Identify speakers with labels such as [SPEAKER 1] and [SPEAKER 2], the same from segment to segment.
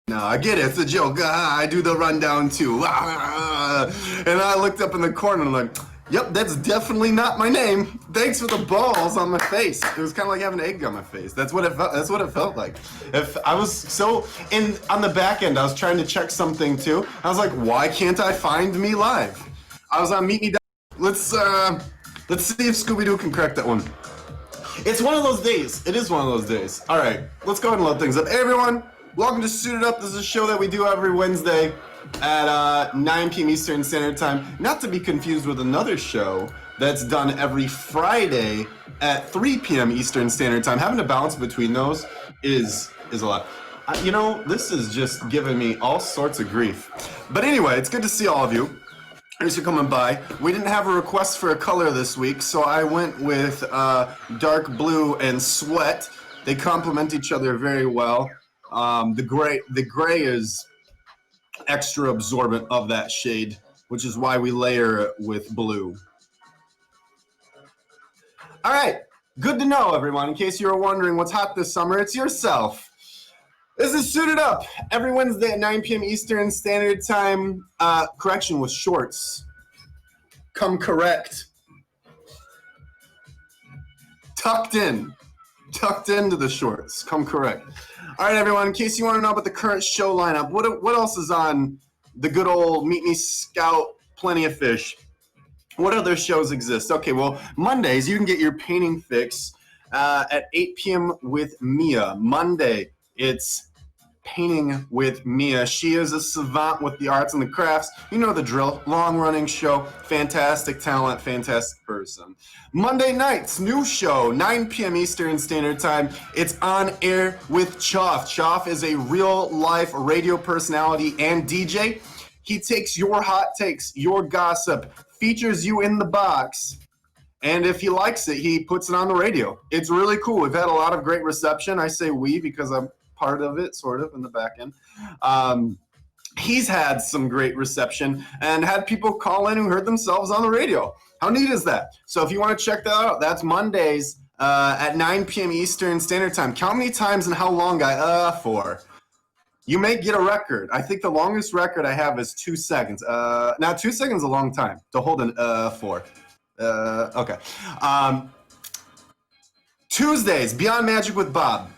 [SPEAKER 1] No, I get it. It's a joke. I do the rundown too. And I looked up in the corner and I'm like, yep, that's definitely not my name. Thanks for the balls on my face. It was kind of like having egg on my face. That's what it felt. That's what it felt like. If I was so in on the back end, I was trying to check something too. I was like, why can't I find me live? I was on Meet Me. Let's see if Scooby-Doo can correct that one. It's one of those days. It is one of those days. All right, let's go ahead and load things up. Hey, everyone. Welcome to Suited Up. This is a show that we do every Wednesday at 9 p.m. Eastern Standard Time. Not to be confused with another show that's done every Friday at 3 p.m. Eastern Standard Time. Having to bounce between those is a lot. You know, this is just giving me all sorts of grief. But anyway, it's good to see all of you. Thanks for coming by. We didn't have a request for a color this week, so I went with dark blue and sweat. They complement each other very well. The gray is extra absorbent of that shade, which is why we layer it with blue. All right, good to know, everyone. In case you were wondering what's hot this summer, it's yourself. This is Suited Up every Wednesday at 9 p.m. Eastern Standard Time. Correction with shorts. Come correct. Tucked into the shorts. Come correct. All right, everyone, in case you want to know about the current show lineup, what else is on the good old Meet Me Scout Plenty of Fish? What other shows exist? Okay, well, Mondays, you can get your painting fix at 8 p.m. with Mia. Monday, it's Painting with Mia. She is a savant with the arts and the crafts. You know the drill. Long-running show. Fantastic talent. Fantastic person. Monday nights, new show, 9 p.m. Eastern Standard Time. It's On Air with Choff. Choff is a real-life radio personality and DJ. He takes your hot takes, your gossip, features you in the box, and if he likes it, he puts it on the radio. It's really cool. We've had a lot of great reception. I say we because I'm part of it, sort of, in the back end. He's had some great reception and had people call in who heard themselves on the radio. How neat is that? So if you want to check that out, that's Mondays at 9 p.m. Eastern Standard Time. Count how many times and how long I for. You may get a record. I think the longest record I have is 2 seconds. Now, 2 seconds is a long time to hold an for. Okay. Tuesdays, Beyond Magic with Bob.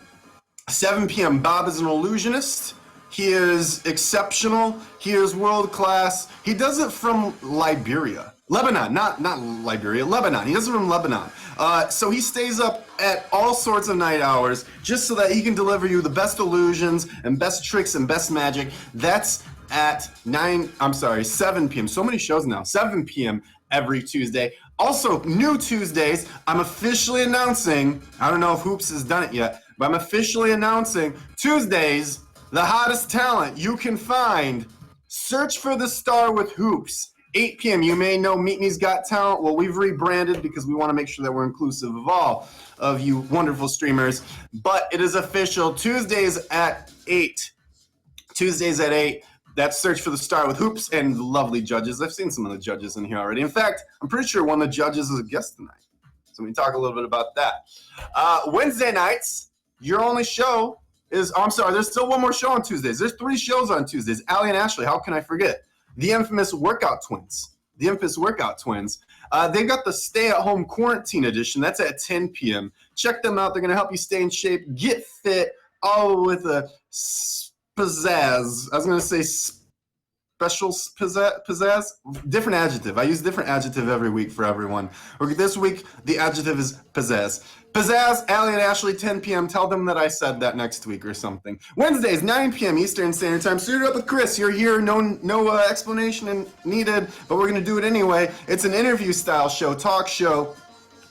[SPEAKER 1] 7 p.m. Bob is an illusionist. He is exceptional. He is world class. He does it from Liberia. Lebanon, not Liberia, Lebanon. He does it from Lebanon. So he stays up at all sorts of night hours just so that he can deliver you the best illusions and best tricks and best magic. That's at 7 p.m. So many shows now. 7 p.m. every Tuesday. Also, new Tuesdays, I'm officially announcing, I don't know if Hoops has done it yet, but I'm officially announcing Tuesdays, the hottest talent you can find. Search for the star with Hoops. 8 p.m. You may know Meet Me's Got Talent. Well, we've rebranded because we want to make sure that we're inclusive of all of you wonderful streamers. But it is official. Tuesdays at 8. Tuesdays at 8. That's Search for the Star with Hoops and lovely judges. I've seen some of the judges in here already. In fact, I'm pretty sure one of the judges is a guest tonight. So we talk a little bit about that. Wednesday nights. Your only show is, there's still one more show on Tuesdays. There's 3 shows on Tuesdays. Allie and Ashley, how can I forget? The infamous Workout Twins. They've got the stay-at-home quarantine edition. That's at 10 p.m. Check them out. They're going to help you stay in shape, get fit, all with a pizzazz. I was going to say special pizzazz. Different adjective. I use different adjective every week for everyone. This week, the adjective is pizzazz. Pizzazz, Allie and Ashley, 10 p.m. Tell them that I said that next week or something. Wednesdays, 9 p.m. Eastern Standard Time. Suited Up with Chris. You're here. No explanation needed, but we're going to do it anyway. It's an interview-style show, talk show,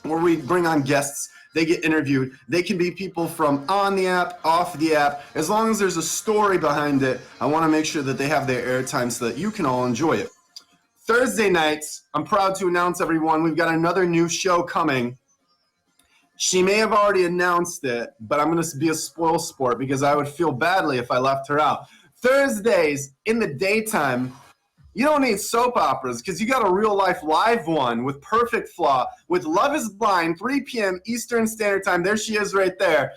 [SPEAKER 1] where we bring on guests. They get interviewed. They can be people from on the app, off the app. As long as there's a story behind it, I want to make sure that they have their airtime so that you can all enjoy it. Thursday nights, I'm proud to announce, everyone, we've got another new show coming. She may have already announced it, but I'm going to be a spoil sport because I would feel badly if I left her out. Thursdays in the daytime, you don't need soap operas because you got a real-life live one with Perfect Flaw, with Love is Blind, 3 p.m. Eastern Standard Time. There she is right there.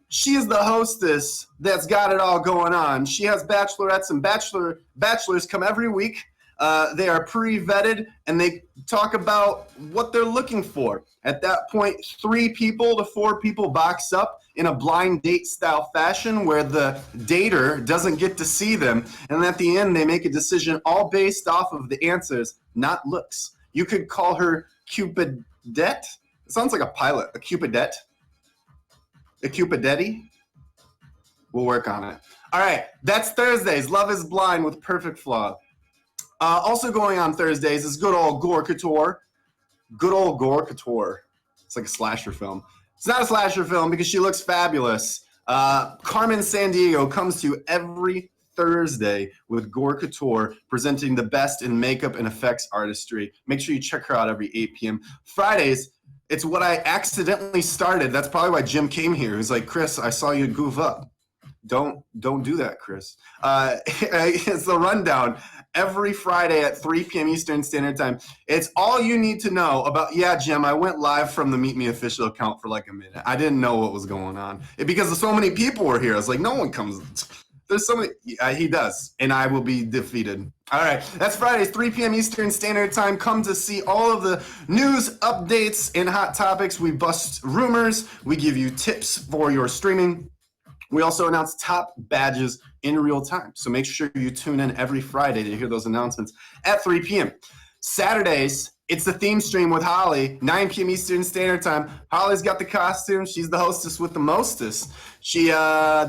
[SPEAKER 1] She is the hostess that's got it all going on. She has bachelorettes and bachelors come every week. They are pre-vetted, and they talk about what they're looking for. At that point, 3 people to 4 people box up in a blind date style fashion where the dater doesn't get to see them. And at the end, they make a decision all based off of the answers, not looks. You could call her Cupidette. It sounds like a pilot, a Cupidette. A Cupidetti? We'll work on it. All right, that's Thursdays. Love is Blind with Perfect Flaw. Also going on Thursdays is good old Gore Couture. Good old Gore Couture. It's like a slasher film. It's not a slasher film because she looks fabulous. Carmen Sandiego comes to you every Thursday with Gore Couture, presenting the best in makeup and effects artistry. Make sure you check her out every 8 p.m. Fridays, it's what I accidentally started. That's probably why Jim came here. He's like, Chris, I saw you goof up. Don't do that, Chris. It's the rundown every Friday at 3 p.m. Eastern Standard Time. It's all you need to know about, yeah, Jim, I went live from the Meet Me official account for like a minute. I didn't know what was going on. Because so many people were here. I was like, no one comes. There's so many. He does, and I will be defeated. All right, that's Fridays, 3 p.m. Eastern Standard Time. Come to see all of the news, updates, and hot topics. We bust rumors. We give you tips for your streaming. We also announce top badges in real time. So make sure you tune in every Friday to hear those announcements at 3 p.m. Saturdays, it's the theme stream with Holly, 9 p.m. Eastern Standard Time. Holly's got the costume. She's the hostess with the mostest. She,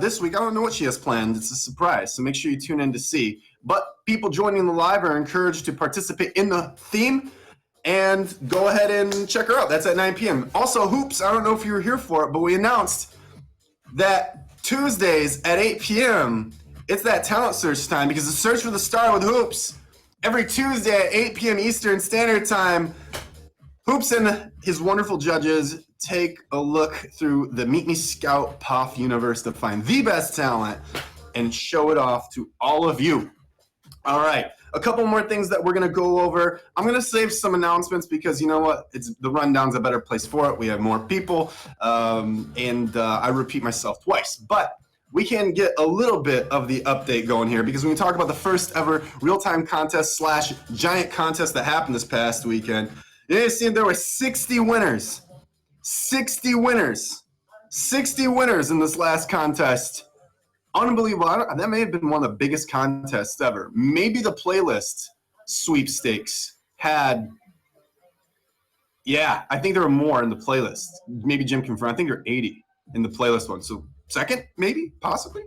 [SPEAKER 1] this week, I don't know what she has planned. It's a surprise. So make sure you tune in to see. But people joining the live are encouraged to participate in the theme and go ahead and check her out. That's at 9 p.m. Also, Hoops, I don't know if you were here for it, but we announced that Tuesdays at 8 p.m., it's that talent search time because the Search for the Star with Hoops, every Tuesday at 8 p.m. Eastern Standard Time, Hoops and his wonderful judges take a look through the Meet Me Scout POF universe to find the best talent and show it off to all of you. All right, a couple more things that we're going to go over. I'm going to save some announcements because you know what? It's the rundown's a better place for it. We have more people, and I repeat myself twice. But we can get a little bit of the update going here because when we talk about the first ever real-time contest / giant contest that happened this past weekend, you see there were 60 winners. 60 winners. 60 winners in this last contest. Unbelievable. That may have been one of the biggest contests ever. Maybe the playlist sweepstakes had, yeah, I think there were more in the playlist. Maybe Jim can confirm. I think there were 80 in the playlist one. So second, maybe, possibly.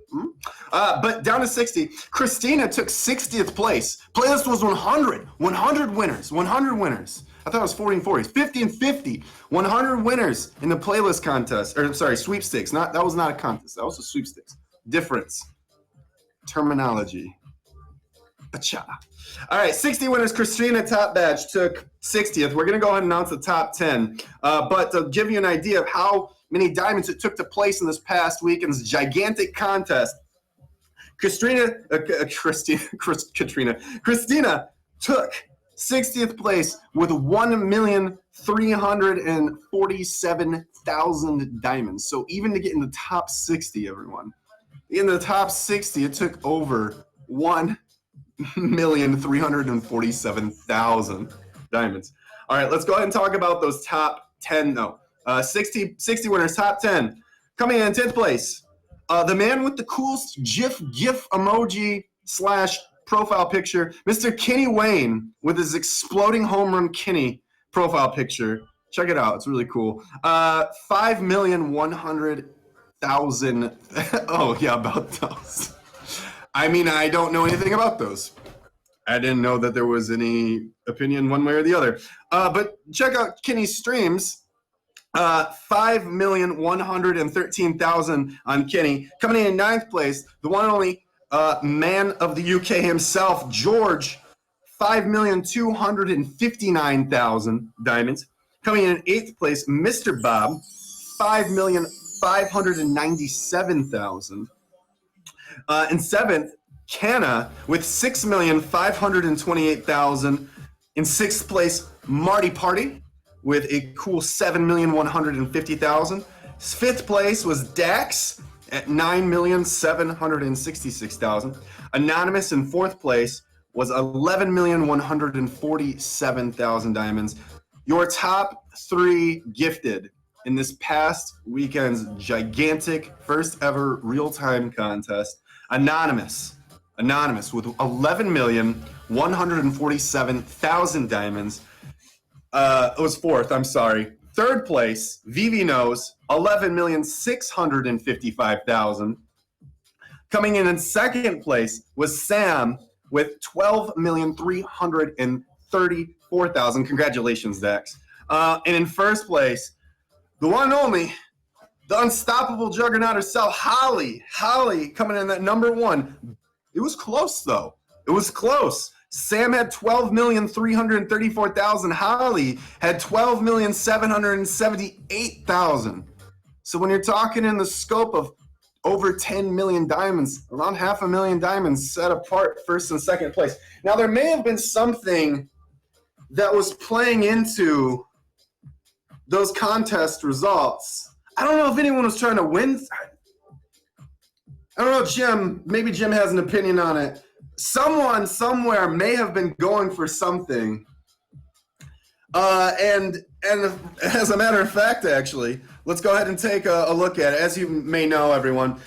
[SPEAKER 1] But down to 60. Christina took 60th place. Playlist was 100. 100 winners. 100 winners. I thought it was 40 and 40. 50 and 50. 100 winners in the playlist contest. Or, sorry, sweepstakes. That was not a contest. That was a sweepstakes. Difference. Terminology. Acha. All right, 60 winners. Christina Top Badge took 60th. We're going to go ahead and announce the top 10. But to give you an idea of how many diamonds it took to place in this past weekend's gigantic contest, Christina took 60th place with 1,347,000 diamonds. So even to get in the top 60, everyone, in the top 60, it took over 1,347,000 diamonds. All right, let's go ahead and talk about those top 10, though. 60 winners, top 10. Coming in 10th place, the man with the coolest GIF emoji / profile picture, Mr. Kenny Wayne with his exploding home run Kenny profile picture. Check it out. It's really cool. 5,100,000. Oh, yeah, about those. I mean, I don't know anything about those. I didn't know that there was any opinion one way or the other. But check out Kenny's streams. 5,113,000 on Kenny. Coming in 9th place, the one and only man of the UK himself, George, 5,259,000 diamonds. Coming in 8th place, Mr. Bob, 5,597,000. In 7th, Canna with 6,528,000. In 6th place, Marty Party with a cool 7,150,000. Fifth place was Dax at 9,766,000. Anonymous in fourth place was 11,147,000 diamonds. Your top three gifted in this past weekend's gigantic first ever real-time contest. Anonymous with 11,147,000 diamonds. It was fourth, I'm sorry. Third place, Vivi knows, 11,655,000. Coming in second place was Sam with 12,334,000. Congratulations, Dax. And in first place, the one and only, the unstoppable juggernaut herself, Holly. Holly coming in at number one. It was close, though. It was close. Sam had 12,334,000. Holly had 12,778,000. So when you're talking in the scope of over 10 million diamonds, around 500,000 diamonds set apart first and second place. Now, there may have been something that was playing into those contest results. I don't know if anyone was trying to win. I don't know, Jim. Maybe Jim has an opinion on it. Someone somewhere may have been going for something. And as a matter of fact, actually, let's go ahead and take a look at it. As you may know, everyone,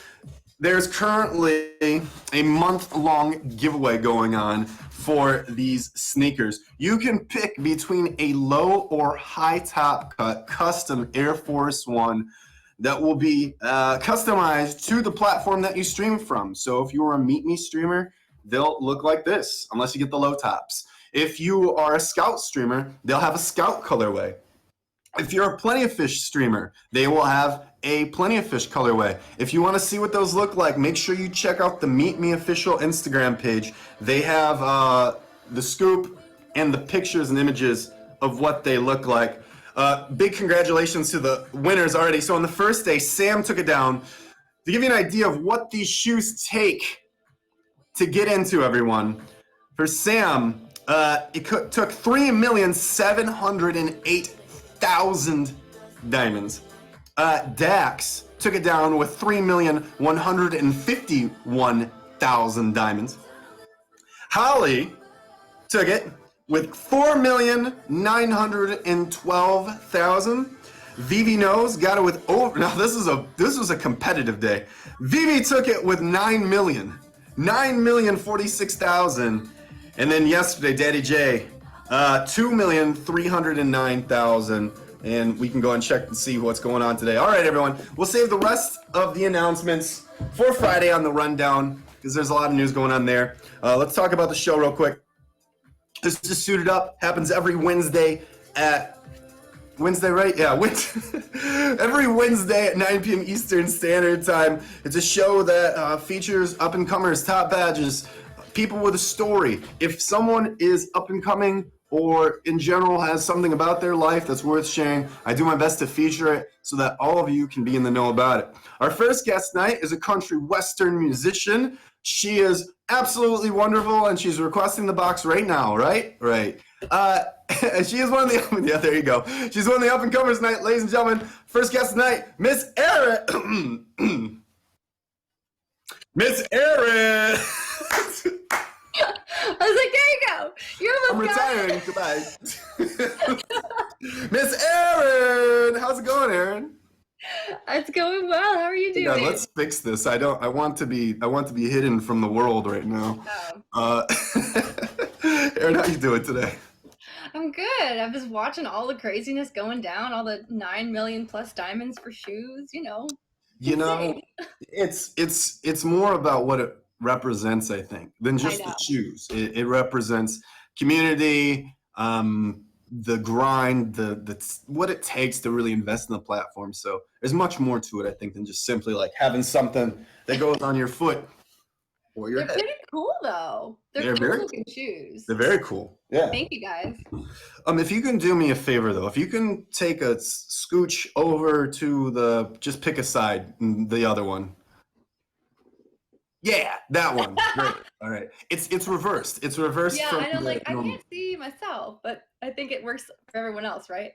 [SPEAKER 1] there's currently a month-long giveaway going on for these sneakers. You can pick between a low or high top cut custom Air Force One that will be customized to the platform that you stream from. So if you're a Meet Me streamer, they'll look like this, unless you get the low tops. If you are a Scout streamer, they'll have a Scout colorway. If you're a Plenty of Fish streamer, they will have a Plenty of Fish colorway. If you want to see what those look like, make sure you check out the Meet Me official Instagram page. They have the scoop and the pictures and images of what they look like. Big congratulations to the winners already. So on the first day, Sam took it down. To give you an idea of what these shoes take to get into, everyone, for Sam, it took 3,708,000 diamonds. Dax took it down with 3,151,000 diamonds. Holly took it with 4,912,000. Vivi knows got it with over. Now this was a competitive day. Vivi took it with 9,046,000. And then yesterday, Daddy J, 2,309,000. And we can go and check and see what's going on today. All right, everyone. We'll save the rest of the announcements for Friday on the rundown because there's a lot of news going on there. Let's talk about the show real quick. This is Suited Up. Happens every Wednesday at Wednesday, right? Yeah, every Wednesday at 9 p.m. Eastern Standard Time. It's a show that features up-and-comers, top badges, people with a story. If someone is up-and-coming or in general has something about their life that's worth sharing, I do my best to feature it so that all of you can be in the know about it. Our first guest tonight is a country western musician. She is absolutely wonderful, and she's requesting the box right now, right? Right. She is one of the, yeah, there you go. She's one of the up-and-comers tonight, ladies and gentlemen. First guest tonight, Miss Erin. Miss Erin.
[SPEAKER 2] I was like, there you go. You're almost
[SPEAKER 1] I'm retiring. Goodbye. Miss Erin, how's it going, Erin?
[SPEAKER 2] It's going well. How are you doing?
[SPEAKER 1] Yeah, let's fix this. I want to be hidden from the world right now.
[SPEAKER 2] Oh.
[SPEAKER 1] Erin, how you doing today?
[SPEAKER 2] I'm good. I'm just watching all the craziness going down, all the 9 million plus diamonds for shoes, you know.
[SPEAKER 1] You know, it's more about what it represents, I think, than just the shoes. It represents community, the grind, the what it takes to really invest in the platform. So there's much more to it, I think, than just simply like having something that goes on your foot or your head.
[SPEAKER 2] They're pretty cool though. They're cool looking shoes.
[SPEAKER 1] They're very cool. Yeah.
[SPEAKER 2] Thank you guys.
[SPEAKER 1] If you can do me a favor though, if you can take a scooch over to just pick a side, the other one. Yeah, that one. Great. All right. It's reversed. It's reversed.
[SPEAKER 2] Yeah,
[SPEAKER 1] from
[SPEAKER 2] I know. I can't see myself, but I think it works for everyone else, right?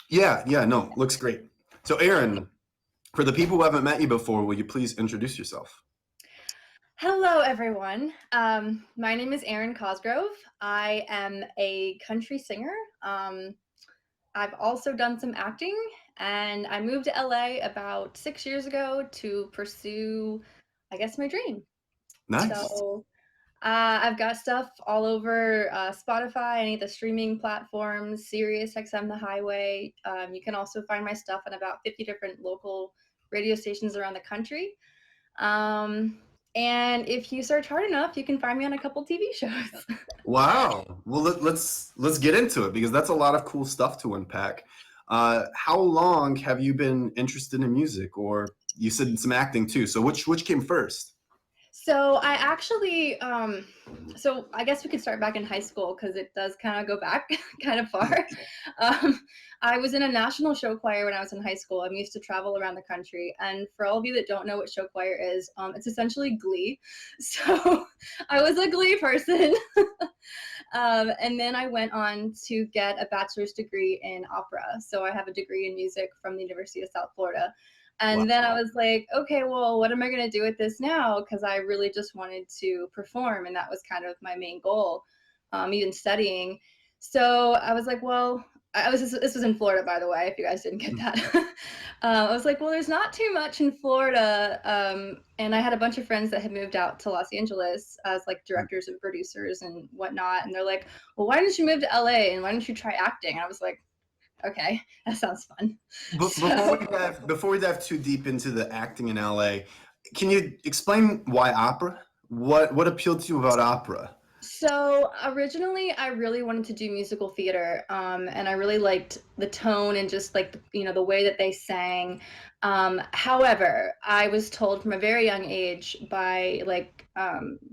[SPEAKER 1] Yeah. No, looks great. So, Erin, For the people who haven't met you before, will you please introduce yourself?
[SPEAKER 2] Hello, everyone. My name is Erin Cosgrove. I am a country singer. I've also done some acting, and I moved to LA about 6 years ago to pursue, I guess, my dream.
[SPEAKER 1] Nice.
[SPEAKER 2] So I've got stuff all over Spotify, any of the streaming platforms, Sirius XM, The Highway. You can also find my stuff on about 50 different local radio stations around the country. Um, and if you search hard enough, you can find me on a couple TV shows.
[SPEAKER 1] Wow. Well, let's get into it because that's a lot of cool stuff to unpack. How long have you been interested in music, or you said some acting too? So which came first?
[SPEAKER 2] So I actually, so I guess we could start back in high school because it does kind of go back kind of far. Um, I was in a national show choir when I was in high school. I'm used to travel around the country, and for all of you that don't know what show choir is, it's essentially Glee. So I was a Glee person, and then I went on to get a bachelor's degree in opera. So I have a degree in music from the University of South Florida.
[SPEAKER 1] Wow.
[SPEAKER 2] And then I was like, okay, well, what am I going to do with this now? Because I really just wanted to perform, and that was kind of my main goal, even studying. So I was like, well, this was in Florida, by the way, if you guys didn't get that. I was like, well, there's not too much in Florida. And I had a bunch of friends that had moved out to Los Angeles as like directors and producers and whatnot. And they're like, well, why didn't you move to LA and why don't you try acting? And I was like, okay, that sounds fun.
[SPEAKER 1] But before we dive too deep into the acting in LA, can you explain why opera? What appealed to you about opera?
[SPEAKER 2] So originally, I really wanted to do musical theater, and I really liked the tone and just like the way that they sang. However, I was told from a very young age by like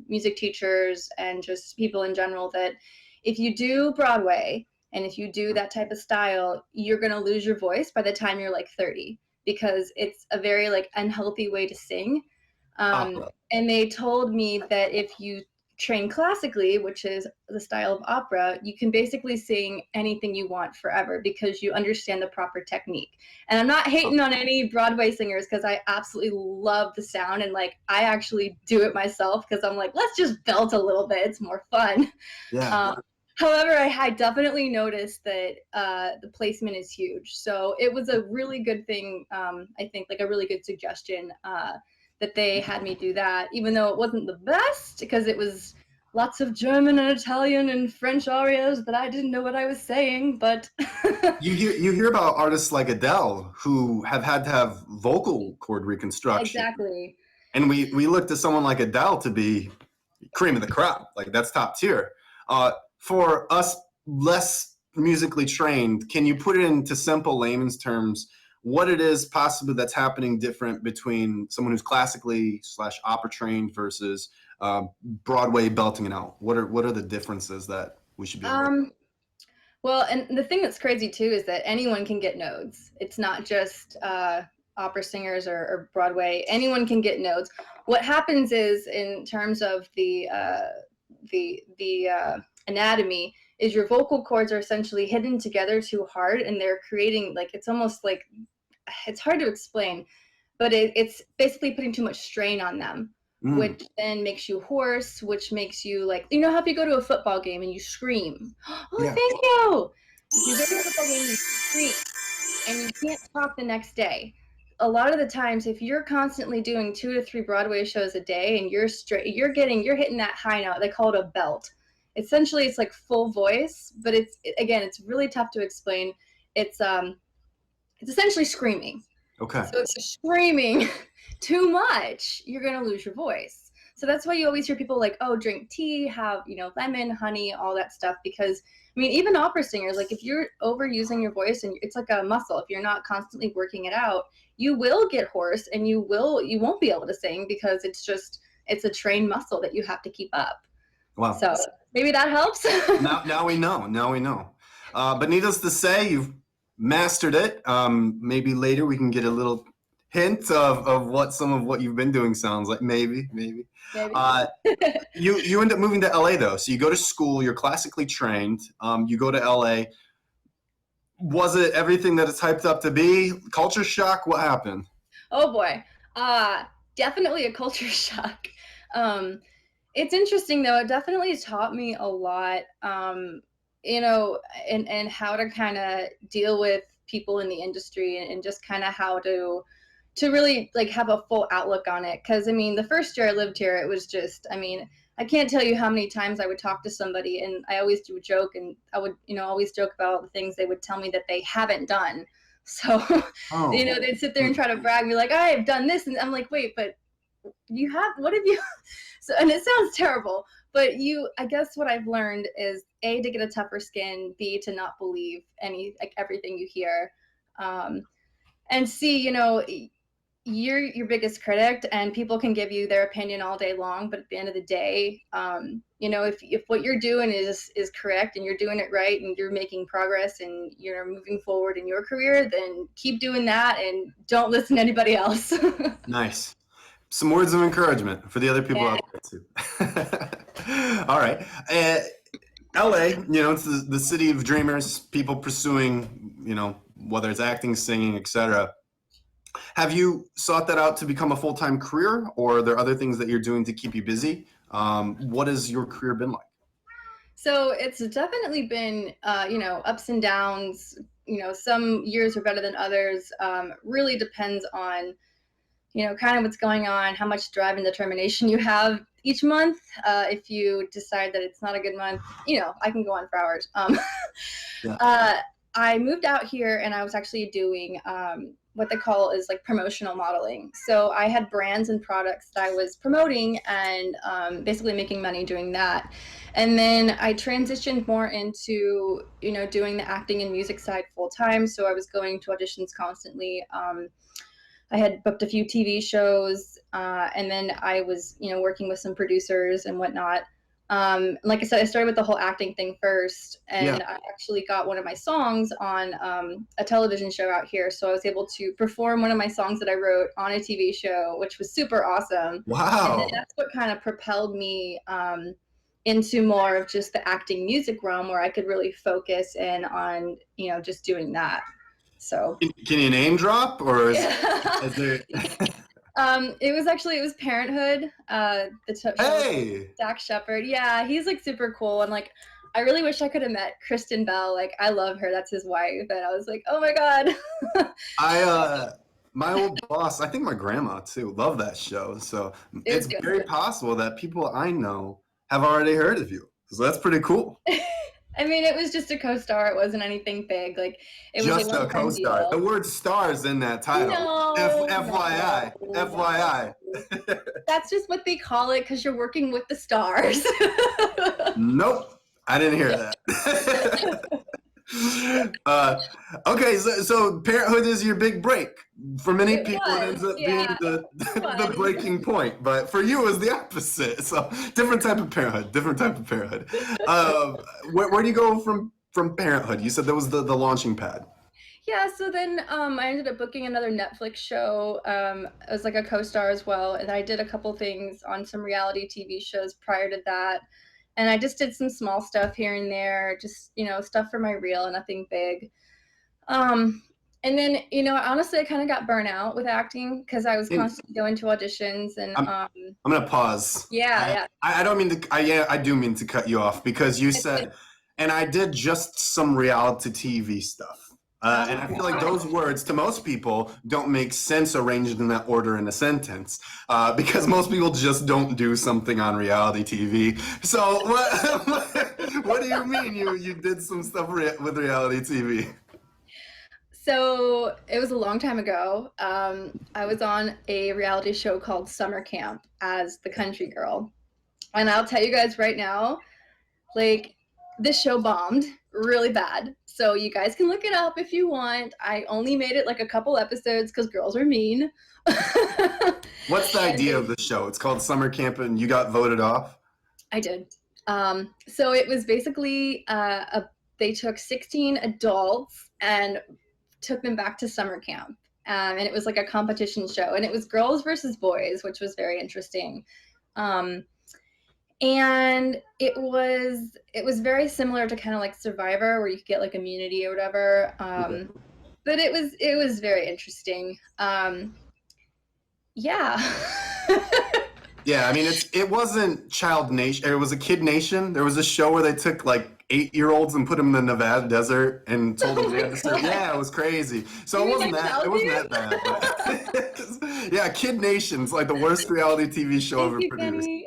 [SPEAKER 2] music teachers and just people in general that if you do Broadway and if you do that type of style, you're gonna lose your voice by the time you're like 30 because it's a very like unhealthy way to sing.
[SPEAKER 1] Opera.
[SPEAKER 2] And they told me that if you train classically, which is the style of opera, you can basically sing anything you want forever because you understand the proper technique. And I'm not hating on any Broadway singers because I absolutely love the sound and like I actually do it myself because I'm like, let's just belt a little bit. It's more fun.
[SPEAKER 1] Yeah.
[SPEAKER 2] However, I definitely noticed that the placement is huge. So it was a really good thing. I think like a really good suggestion that they had me do that, even though it wasn't the best because it was lots of German and Italian and French arias that I didn't know what I was saying. But
[SPEAKER 1] You hear about artists like Adele who have had to have vocal cord reconstruction,
[SPEAKER 2] exactly.
[SPEAKER 1] and we look to someone like Adele to be cream of the crop, like that's top tier. For us less musically trained, can you put it into simple layman's terms what it is possibly that's happening different between someone who's classically slash opera trained versus Broadway belting it out? What are the differences that we should be aware of?
[SPEAKER 2] Well, and the thing that's crazy too is that anyone can get nodes. It's not just opera singers or Broadway. Anyone can get nodes. What happens is, in terms of the anatomy, is your vocal cords are essentially hidden together too hard, and they're creating like it's almost like it's hard to explain, but it's basically putting too much strain on them,
[SPEAKER 1] Mm,
[SPEAKER 2] which then makes you hoarse, which makes you like, how if you go to a football game and you scream, oh,
[SPEAKER 1] yeah.
[SPEAKER 2] thank you. If you go to a football game and you scream and you can't talk the next day. A lot of the times, if you're constantly doing 2 to 3 Broadway shows a day and you're hitting that high note, they call it a belt. Essentially, it's like full voice, but it's really tough to explain. It's essentially screaming.
[SPEAKER 1] Okay.
[SPEAKER 2] So if you're screaming too much, you're gonna lose your voice. So that's why you always hear people like, oh, drink tea, have lemon, honey, all that stuff. Because I mean, even opera singers, like if you're overusing your voice and it's like a muscle, if you're not constantly working it out, you will get hoarse and you won't be able to sing because it's a trained muscle that you have to keep up.
[SPEAKER 1] Wow.
[SPEAKER 2] So maybe that helps.
[SPEAKER 1] Now we know. Now we know. But needless to say, you've mastered it. Maybe later we can get a little hint of what some of what you've been doing sounds like. Maybe.
[SPEAKER 2] Maybe.
[SPEAKER 1] You end up moving to LA though. So you go to school. You're classically trained. You go to LA. Was it everything that it's hyped up to be? Culture shock? What happened?
[SPEAKER 2] Oh boy. Uh Definitely a culture shock. Um it's interesting though. It definitely taught me a lot. You know, and how to kind of deal with people in the industry, and just kind of how to really like have a full outlook on it. Cause I mean, the first year I lived here, it was just, I mean, I can't tell you how many times I would talk to somebody and I always do a joke, and I would, you know, always joke about the things they would tell me that they haven't done. So, you
[SPEAKER 1] Oh,
[SPEAKER 2] know, they'd sit there and try to brag and be like, I have done this. And I'm like, wait, but you have, what have you? So, and it sounds terrible, but I guess what I've learned is A, to get a tougher skin, B, to not believe like everything you hear. Um, and C, you know, you're your biggest critic, and people can give you their opinion all day long, but at the end of the day, you know, if what you're doing is correct and you're doing it right and you're making progress and you're moving forward in your career, then keep doing that and don't listen to anybody else.
[SPEAKER 1] nice. Some words of encouragement for the other people
[SPEAKER 2] Yeah.
[SPEAKER 1] out there too. All right. LA, you know, it's the city of dreamers, people pursuing, you know, whether it's acting, singing, etc. Have you sought that out to become a full-time career, or are there other things that you're doing to keep you busy? What has your career been like?
[SPEAKER 2] So it's definitely been, you know, ups and downs. You know, some years are better than others. Really depends on, you know, kind of what's going on, how much drive and determination you have each month. If you decide that it's not a good month, you know, I can go on for hours.
[SPEAKER 1] Yeah.
[SPEAKER 2] uh, I moved out here and I was actually doing what they call is like promotional modeling. So I had brands and products that I was promoting and basically making money doing that. And then I transitioned more into, you know, doing the acting and music side full time. So I was going to auditions constantly. I had booked a few TV shows, and then I was, you know, working with some producers and whatnot. Like I said, I started with the whole acting thing first,
[SPEAKER 1] Yeah.
[SPEAKER 2] and I actually got one of my songs on a television show out here. So I was able to perform one of my songs that I wrote on a TV show, which was super awesome. And then
[SPEAKER 1] Wow.
[SPEAKER 2] that's what kind of propelled me into more of just the acting music realm, where I could really focus in on, you know, just doing that. So
[SPEAKER 1] Can you name drop, or is
[SPEAKER 2] yeah.
[SPEAKER 1] there?
[SPEAKER 2] It was Parenthood. Show with
[SPEAKER 1] Hey,
[SPEAKER 2] Dax Shepard. Yeah, he's like super cool, and like I really wish I could have met Kristen Bell. Like I love her. That's his wife, and I was like, oh my god.
[SPEAKER 1] I my old boss, I think my grandma too, love that show. So
[SPEAKER 2] It was
[SPEAKER 1] it's
[SPEAKER 2] good.
[SPEAKER 1] very possible that people I know have already heard of you. So that's pretty cool.
[SPEAKER 2] I mean, it was just a co-star. It wasn't anything big. Like it was a
[SPEAKER 1] Just a
[SPEAKER 2] one-time
[SPEAKER 1] co-star. The
[SPEAKER 2] deal.
[SPEAKER 1] word stars in that title.
[SPEAKER 2] No,
[SPEAKER 1] FYI. FYI.
[SPEAKER 2] no. That's just what they call it because you're working with the stars.
[SPEAKER 1] Nope. I didn't hear that. uh, okay, so Parenthood is your big break. For many
[SPEAKER 2] It
[SPEAKER 1] people, it ends
[SPEAKER 2] was,
[SPEAKER 1] up being
[SPEAKER 2] yeah, it
[SPEAKER 1] the
[SPEAKER 2] was.
[SPEAKER 1] breaking point. But for you, it was the opposite. So different type of parenthood. Different type of parenthood. Where do you go from Parenthood? You said that was the launching pad.
[SPEAKER 2] Yeah, so then I ended up booking another Netflix show as like a co-star as well, and I did a couple things on some reality TV shows prior to that, and I just did some small stuff here and there, just, you know, stuff for my reel, nothing big. Um, and then, you know, honestly, I kind of got burnt out with acting because I was
[SPEAKER 1] And
[SPEAKER 2] constantly going to auditions and
[SPEAKER 1] I'm I'm gonna pause.
[SPEAKER 2] yeah, yeah.
[SPEAKER 1] I don't mean to. Yeah, I do mean to cut you off because you
[SPEAKER 2] It's
[SPEAKER 1] said,
[SPEAKER 2] good.
[SPEAKER 1] and I did just some reality TV stuff. And I feel like
[SPEAKER 2] Oh,
[SPEAKER 1] those words to most people don't make sense arranged in that order in a sentence, because most people just don't do something on reality TV. So what do you mean you did some stuff with reality TV?
[SPEAKER 2] so it was a long time ago. I was on a reality show called Summer Camp as the country girl. And I'll tell you guys right now, like, this show bombed really bad. So you guys can look it up if you want. I only made it like a couple episodes because girls are mean.
[SPEAKER 1] What's the
[SPEAKER 2] And
[SPEAKER 1] idea of the show? It's called Summer Camp, and you got voted off.
[SPEAKER 2] I did. So it was basically they took 16 adults and took them back to summer camp. And it was like a competition show, and it was girls versus boys, which was very interesting. Um, and it was very similar to kind of like Survivor, where you could get like immunity or whatever. But it was very interesting. Yeah.
[SPEAKER 1] Yeah, I mean it wasn't Child Nation. It was a Kid Nation. There was a show where they took like 8-year-olds and put them in the Nevada desert and told
[SPEAKER 2] Oh
[SPEAKER 1] them they
[SPEAKER 2] my
[SPEAKER 1] had to surf.
[SPEAKER 2] god.
[SPEAKER 1] Yeah, it was crazy. So
[SPEAKER 2] You
[SPEAKER 1] it
[SPEAKER 2] mean
[SPEAKER 1] wasn't
[SPEAKER 2] I
[SPEAKER 1] that it
[SPEAKER 2] found
[SPEAKER 1] wasn't
[SPEAKER 2] you?
[SPEAKER 1] that bad, but yeah, Kid Nation's like the worst reality TV show
[SPEAKER 2] Thank
[SPEAKER 1] ever
[SPEAKER 2] you,
[SPEAKER 1] produced.
[SPEAKER 2] Kenny.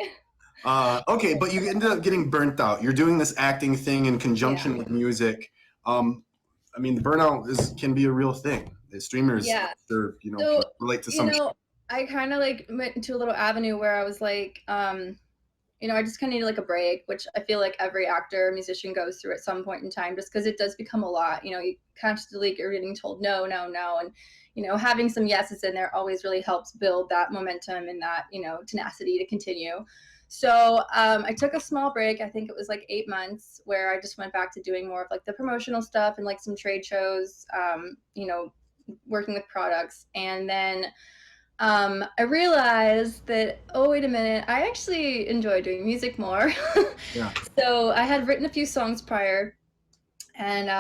[SPEAKER 1] Okay, but you ended up getting burnt out. You're doing this acting thing in
[SPEAKER 2] Yeah.
[SPEAKER 1] conjunction with music. Um, I mean, the burnout is can be a real thing. The streamers, I'm
[SPEAKER 2] Yeah.
[SPEAKER 1] sure, can
[SPEAKER 2] So,
[SPEAKER 1] relate to
[SPEAKER 2] you
[SPEAKER 1] some.
[SPEAKER 2] know, I kind of like went into a little avenue where I was like, I just kind of needed like a break, which I feel like every actor, musician goes through at some point in time, just because it does become a lot. You constantly are getting told no, no, no, and having some yeses in there always really helps build that momentum and that tenacity to continue. So I took a small break. I think it was like 8 months, where I just went back to doing more of like the promotional stuff and like some trade shows. Working with products, and then I realized that, oh, wait a minute, I actually enjoy doing music more.
[SPEAKER 1] Yeah.
[SPEAKER 2] So I had written a few songs prior, and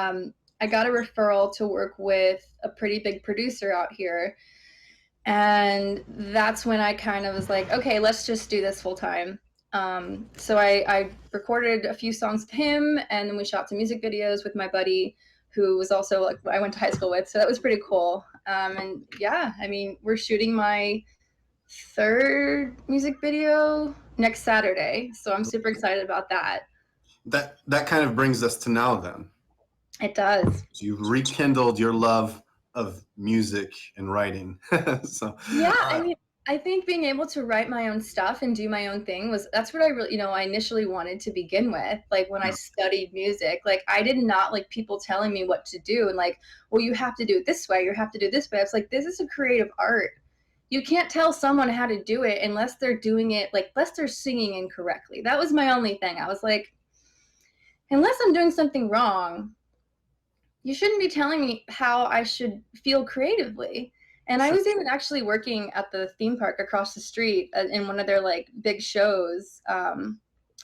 [SPEAKER 2] I got a referral to work with a pretty big producer out here. And that's when I kind of was like, okay, let's just do this full time. So I recorded a few songs with him, and then we shot some music videos with my buddy, who was also like I went to high school with. So that was pretty cool. And yeah, I mean, we're shooting my third music video next Saturday. So I'm super excited about that.
[SPEAKER 1] That kind of brings us to now then.
[SPEAKER 2] It does.
[SPEAKER 1] So you've rekindled your love of music and writing. So,
[SPEAKER 2] Yeah, I mean, I think being able to write my own stuff and do my own thing that's what I really, I initially wanted to begin with. Like when I
[SPEAKER 1] yeah,
[SPEAKER 2] studied music, like I did not like people telling me what to do and like, well, you have to do it this way, you have to do it this way. I was like, this is a creative art. You can't tell someone how to do it unless they're doing it, like, unless they're singing incorrectly. That was my only thing. I was like, unless I'm doing something wrong, you shouldn't be telling me how I should feel creatively. And I
[SPEAKER 1] sure.
[SPEAKER 2] was even actually working at the theme park across the street in one of their like big shows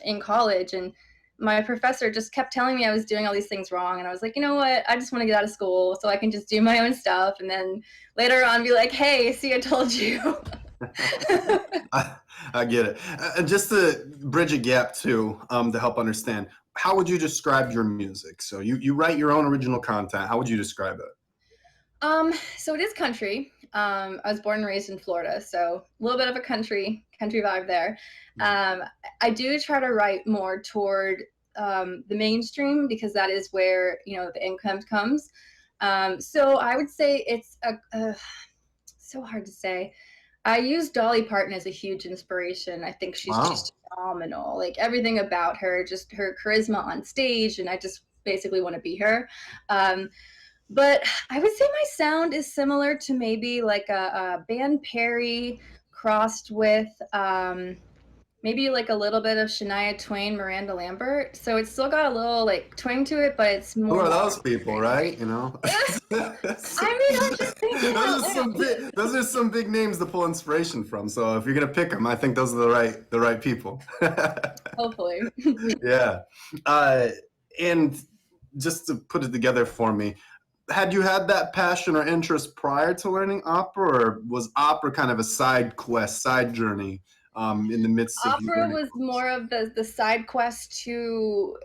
[SPEAKER 2] in college. And my professor just kept telling me I was doing all these things wrong. And I was like, you know what? I just want to get out of school so I can just do my own stuff. And then later on be like, hey, see, I told you.
[SPEAKER 1] I, I get it. Just to bridge a gap too, to help understand, how would you describe your music? So you write your own original content. How would you describe it?
[SPEAKER 2] So it is country. I was born and raised in Florida, so a little bit of a country vibe there. Um, I do try to write more toward the mainstream because that is where the income comes. So I would say it's so hard to say. I use Dolly Parton as a huge inspiration. I think she's
[SPEAKER 1] Wow.
[SPEAKER 2] just phenomenal. Like everything about her, just her charisma on stage, and I just basically want to be her. Um, but I would say my sound is similar to maybe like a Van Perry crossed with maybe like a little bit of Shania Twain, Miranda Lambert. So it's still got a little like twang to it, but it's
[SPEAKER 1] Who
[SPEAKER 2] more
[SPEAKER 1] are
[SPEAKER 2] modern.
[SPEAKER 1] those people, right?
[SPEAKER 2] I mean, I'm just thinking out loud.
[SPEAKER 1] Those are some big names to pull inspiration from. So if you're gonna pick them, I think those are the right people.
[SPEAKER 2] Hopefully.
[SPEAKER 1] Yeah. Uh, and just to put it together for me, had you had that passion or interest prior to learning opera, or was opera kind of a side quest, side journey in the midst of you
[SPEAKER 2] Opera
[SPEAKER 1] learning?
[SPEAKER 2] was more of the side quest to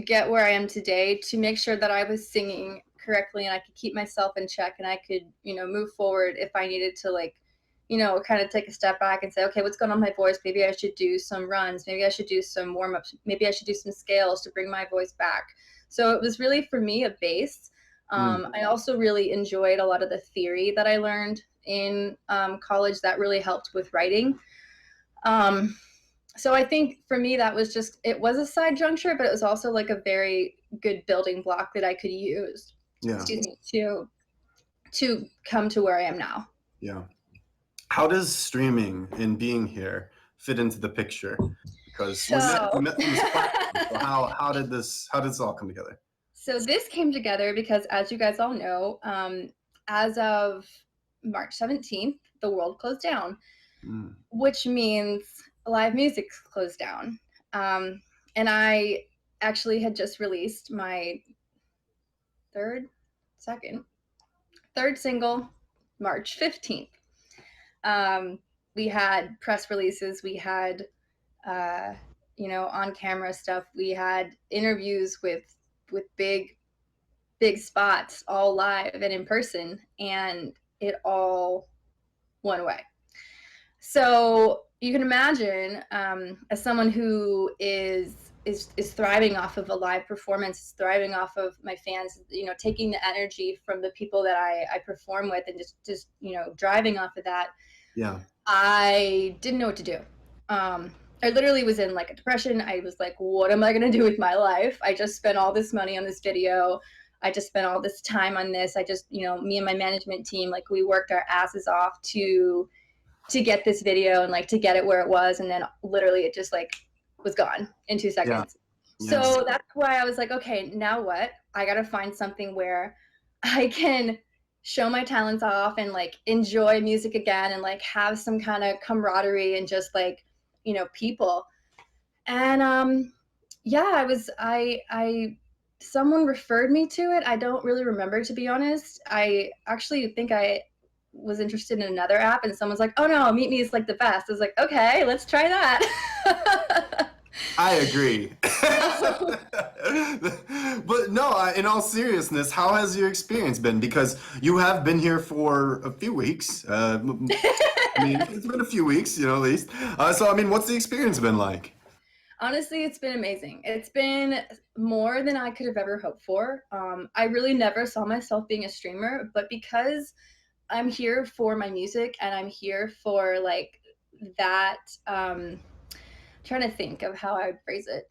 [SPEAKER 2] get where I am today, to make sure that I was singing correctly and I could keep myself in check and I could, move forward if I needed to like, kind of take a step back and say, okay, what's going on with my voice? Maybe I should do some runs. Maybe I should do some warm ups. Maybe I should do some scales to bring my voice back. So it was really for me a base.
[SPEAKER 1] Mm,
[SPEAKER 2] I also really enjoyed a lot of the theory that I learned in college that really helped with writing. Um, so I think for me that was just it was a side juncture, but it was also like a very good building block that I could use,
[SPEAKER 1] yeah,
[SPEAKER 2] excuse me, to come to where I am now.
[SPEAKER 1] yeah. How does streaming and being here fit into the picture? Because we
[SPEAKER 2] So
[SPEAKER 1] met through this platform. So how did this all come together?
[SPEAKER 2] so this came together because as you guys all know, as of March 17th, the world closed down,
[SPEAKER 1] Mm,
[SPEAKER 2] which means live music closed down. And I actually had just released my third, second, third single March 15th. We had press releases, we had on camera stuff, we had interviews with big spots, all live and in person, and it all went away. So you can imagine, as someone who is thriving off of a live performance, thriving off of my fans, taking the energy from the people that I perform with, and just driving off of that.
[SPEAKER 1] Yeah.
[SPEAKER 2] I didn't know what to do. I literally was in like a depression. I was like, what am I going to do with my life? I just spent all this money on this video. I just spent all this time on this. I just, me and my management team, like, we worked our asses off to get this video and like to get it where it was. And then literally it just like was gone in 2 seconds.
[SPEAKER 1] Yeah.
[SPEAKER 2] So
[SPEAKER 1] Yes.
[SPEAKER 2] that's why I was like, okay, now what? I got to find something where I can show my talents off and like enjoy music again and like have some kind of camaraderie and just like, people. And yeah, I someone referred me to it. I don't really remember, to be honest. I actually think I was interested in another app, and someone's like, oh no, Meet Me is like the best. I was like, okay, let's try that.
[SPEAKER 1] I agree. But no, in all seriousness, how has your experience been? Because you have been here for a few weeks. I mean, it's been a few weeks, at least. So, I mean, what's the experience been like?
[SPEAKER 2] Honestly, it's been amazing. It's been more than I could have ever hoped for. I really never saw myself being a streamer, but because I'm here for my music and I'm here for like that, trying to think of how I would phrase it.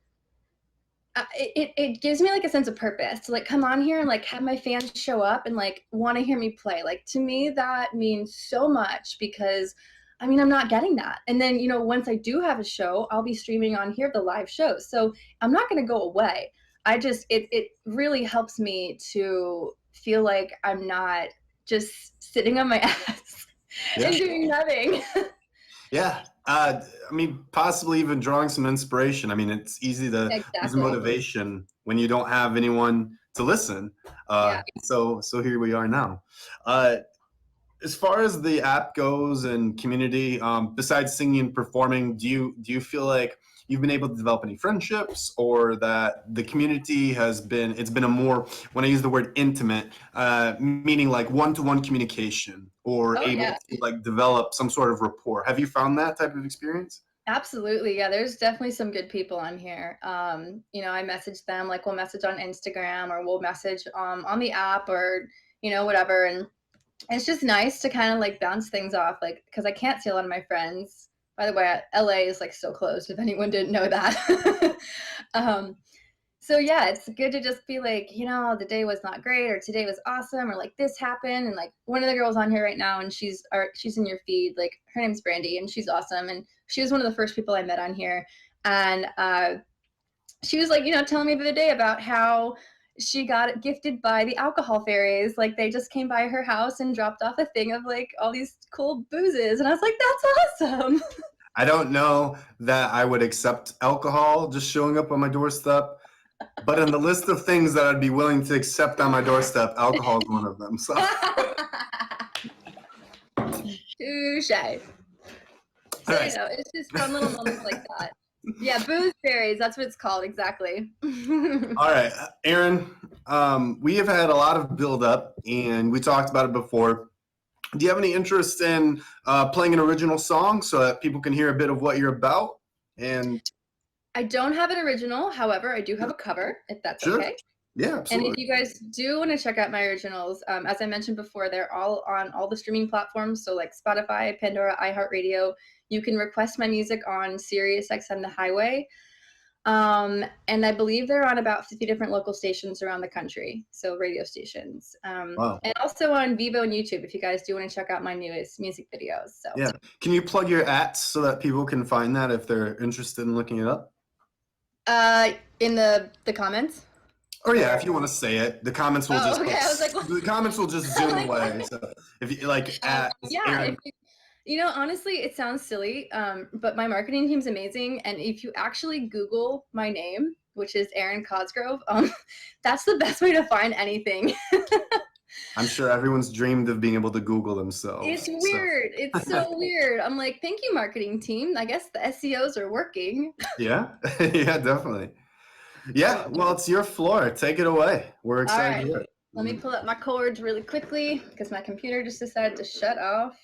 [SPEAKER 2] It gives me like a sense of purpose to like come on here and like have my fans show up and like want to hear me play. Like, to me, that means so much, because I mean, I'm not getting that. And then, once I do have a show, I'll be streaming on here, the live shows. So I'm not going to go away. It really helps me to feel like I'm not just sitting on my ass
[SPEAKER 1] Yeah.
[SPEAKER 2] and doing nothing.
[SPEAKER 1] Yeah. I mean, possibly even drawing some inspiration. I mean, it's easy to use
[SPEAKER 2] Exactly.
[SPEAKER 1] motivation when you don't have anyone to listen.
[SPEAKER 2] Yeah.
[SPEAKER 1] So here we are now. As far as the app goes and community, besides singing and performing, do you feel like you've been able to develop any friendships, or that the community it's been a more, when I use the word intimate, meaning like one-to-one communication, or able to like develop some sort of rapport? Have you found that type of experience?
[SPEAKER 2] Absolutely. Yeah, there's definitely some good people on here. I message them, like we'll message on Instagram, or we'll message on the app, or whatever. And it's just nice to kind of like bounce things off, like, because I can't see a lot of my friends. By the way, LA is like so closed, if anyone didn't know that. So yeah, it's good to just be like, the day was not great, or today was awesome, or like this happened. And like one of the girls on here right now, and she's in your feed, like her name's Brandy, and she's awesome. And she was one of the first people I met on here. And she was like, telling me the other day about how she got gifted by the alcohol fairies. Like, they just came by her house and dropped off a thing of like all these cool boozes. And I was like, that's awesome.
[SPEAKER 1] I don't know that I would accept alcohol just showing up on my doorstep, but in the list of things that I'd be willing to accept on my doorstep, alcohol is one of them. So.
[SPEAKER 2] Touche. So,
[SPEAKER 1] Right.
[SPEAKER 2] it's just fun little moments like that. Yeah, booze fairies, that's what it's called, exactly.
[SPEAKER 1] All right, Aaron, we have had a lot of build up, and we talked about it before. Do you have any interest in playing an original song so that people can hear a bit of what you're about? And
[SPEAKER 2] I don't have an original, however, I do have a cover, if that's
[SPEAKER 1] sure.
[SPEAKER 2] okay.
[SPEAKER 1] Yeah, absolutely.
[SPEAKER 2] And if you guys do want to check out my originals, as I mentioned before, they're all on all the streaming platforms. So like Spotify, Pandora, iHeartRadio. You can request my music on SiriusXM The Highway. And I believe they're on about 50 different local stations around the country. So radio stations.
[SPEAKER 1] Wow.
[SPEAKER 2] And also on Vivo and YouTube, if you guys do want to check out my newest music videos. So
[SPEAKER 1] yeah. Can you plug your @s so that people can find that if they're interested in looking it up?
[SPEAKER 2] In the comments?
[SPEAKER 1] Or yeah, if you want to say it, the comments will just
[SPEAKER 2] okay. I was like, what?
[SPEAKER 1] the comments will just zoom away. So if you like
[SPEAKER 2] yeah, honestly, it sounds silly, but my marketing team's amazing. And if you actually Google my name, which is Erin Cosgrove, that's the best way to find anything.
[SPEAKER 1] I'm sure everyone's dreamed of being able to Google themselves.
[SPEAKER 2] It's
[SPEAKER 1] so-
[SPEAKER 2] weird. It's so weird. I'm like, thank you, marketing team. I guess the SEOs are working.
[SPEAKER 1] Yeah, yeah, definitely. Yeah, well, it's your floor. Take it away. We're
[SPEAKER 2] All
[SPEAKER 1] excited
[SPEAKER 2] right.
[SPEAKER 1] to hear it.
[SPEAKER 2] Let me pull up my chords really quickly because my computer just decided to shut off.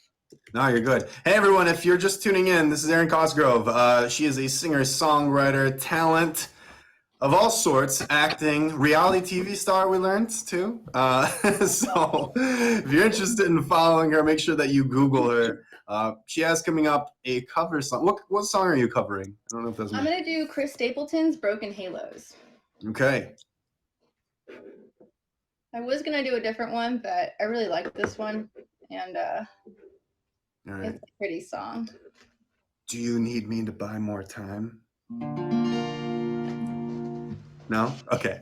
[SPEAKER 1] No, you're good. Hey, everyone, if you're just tuning in, this is Erin Cosgrove. She is a singer, songwriter, talent of all sorts, acting, reality TV star, we learned, too. So if you're interested in following her, make sure that you Google her. She has coming up a cover song. What song are you covering? I don't know if that's
[SPEAKER 2] I'm going to do Chris Stapleton's Broken Halos.
[SPEAKER 1] Okay.
[SPEAKER 2] I was going to do a different one, but I really like this one. And
[SPEAKER 1] All right.
[SPEAKER 2] it's a pretty song.
[SPEAKER 1] Do you need me to buy more time? No? Okay.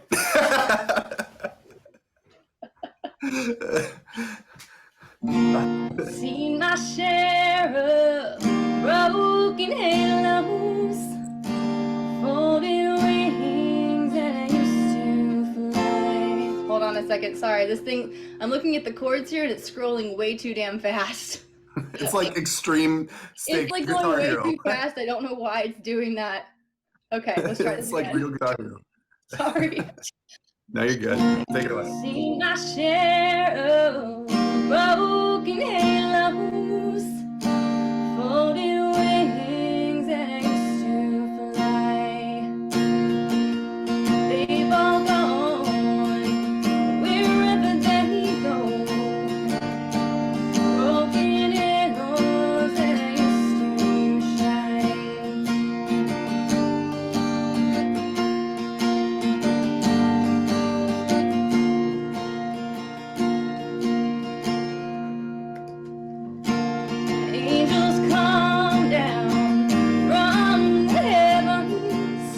[SPEAKER 2] Seen my share of broken halos, folded wings that I used to fly. Hold on a second. Sorry, this thing, I'm looking at the chords here and it's scrolling way too damn fast.
[SPEAKER 1] It's like extreme
[SPEAKER 2] It's like
[SPEAKER 1] Guitar
[SPEAKER 2] going way
[SPEAKER 1] Hero.
[SPEAKER 2] too fast. I don't know why it's doing that. Okay, let's try this
[SPEAKER 1] It's like
[SPEAKER 2] again.
[SPEAKER 1] real Guitar Hero.
[SPEAKER 2] Sorry.
[SPEAKER 1] No, you're good. Take it away.
[SPEAKER 2] Seen my share of broken halos, folded wings that I used to fly. They've all gone wherever they go. Broken arrows that I used to shine. Angels come down from the heavens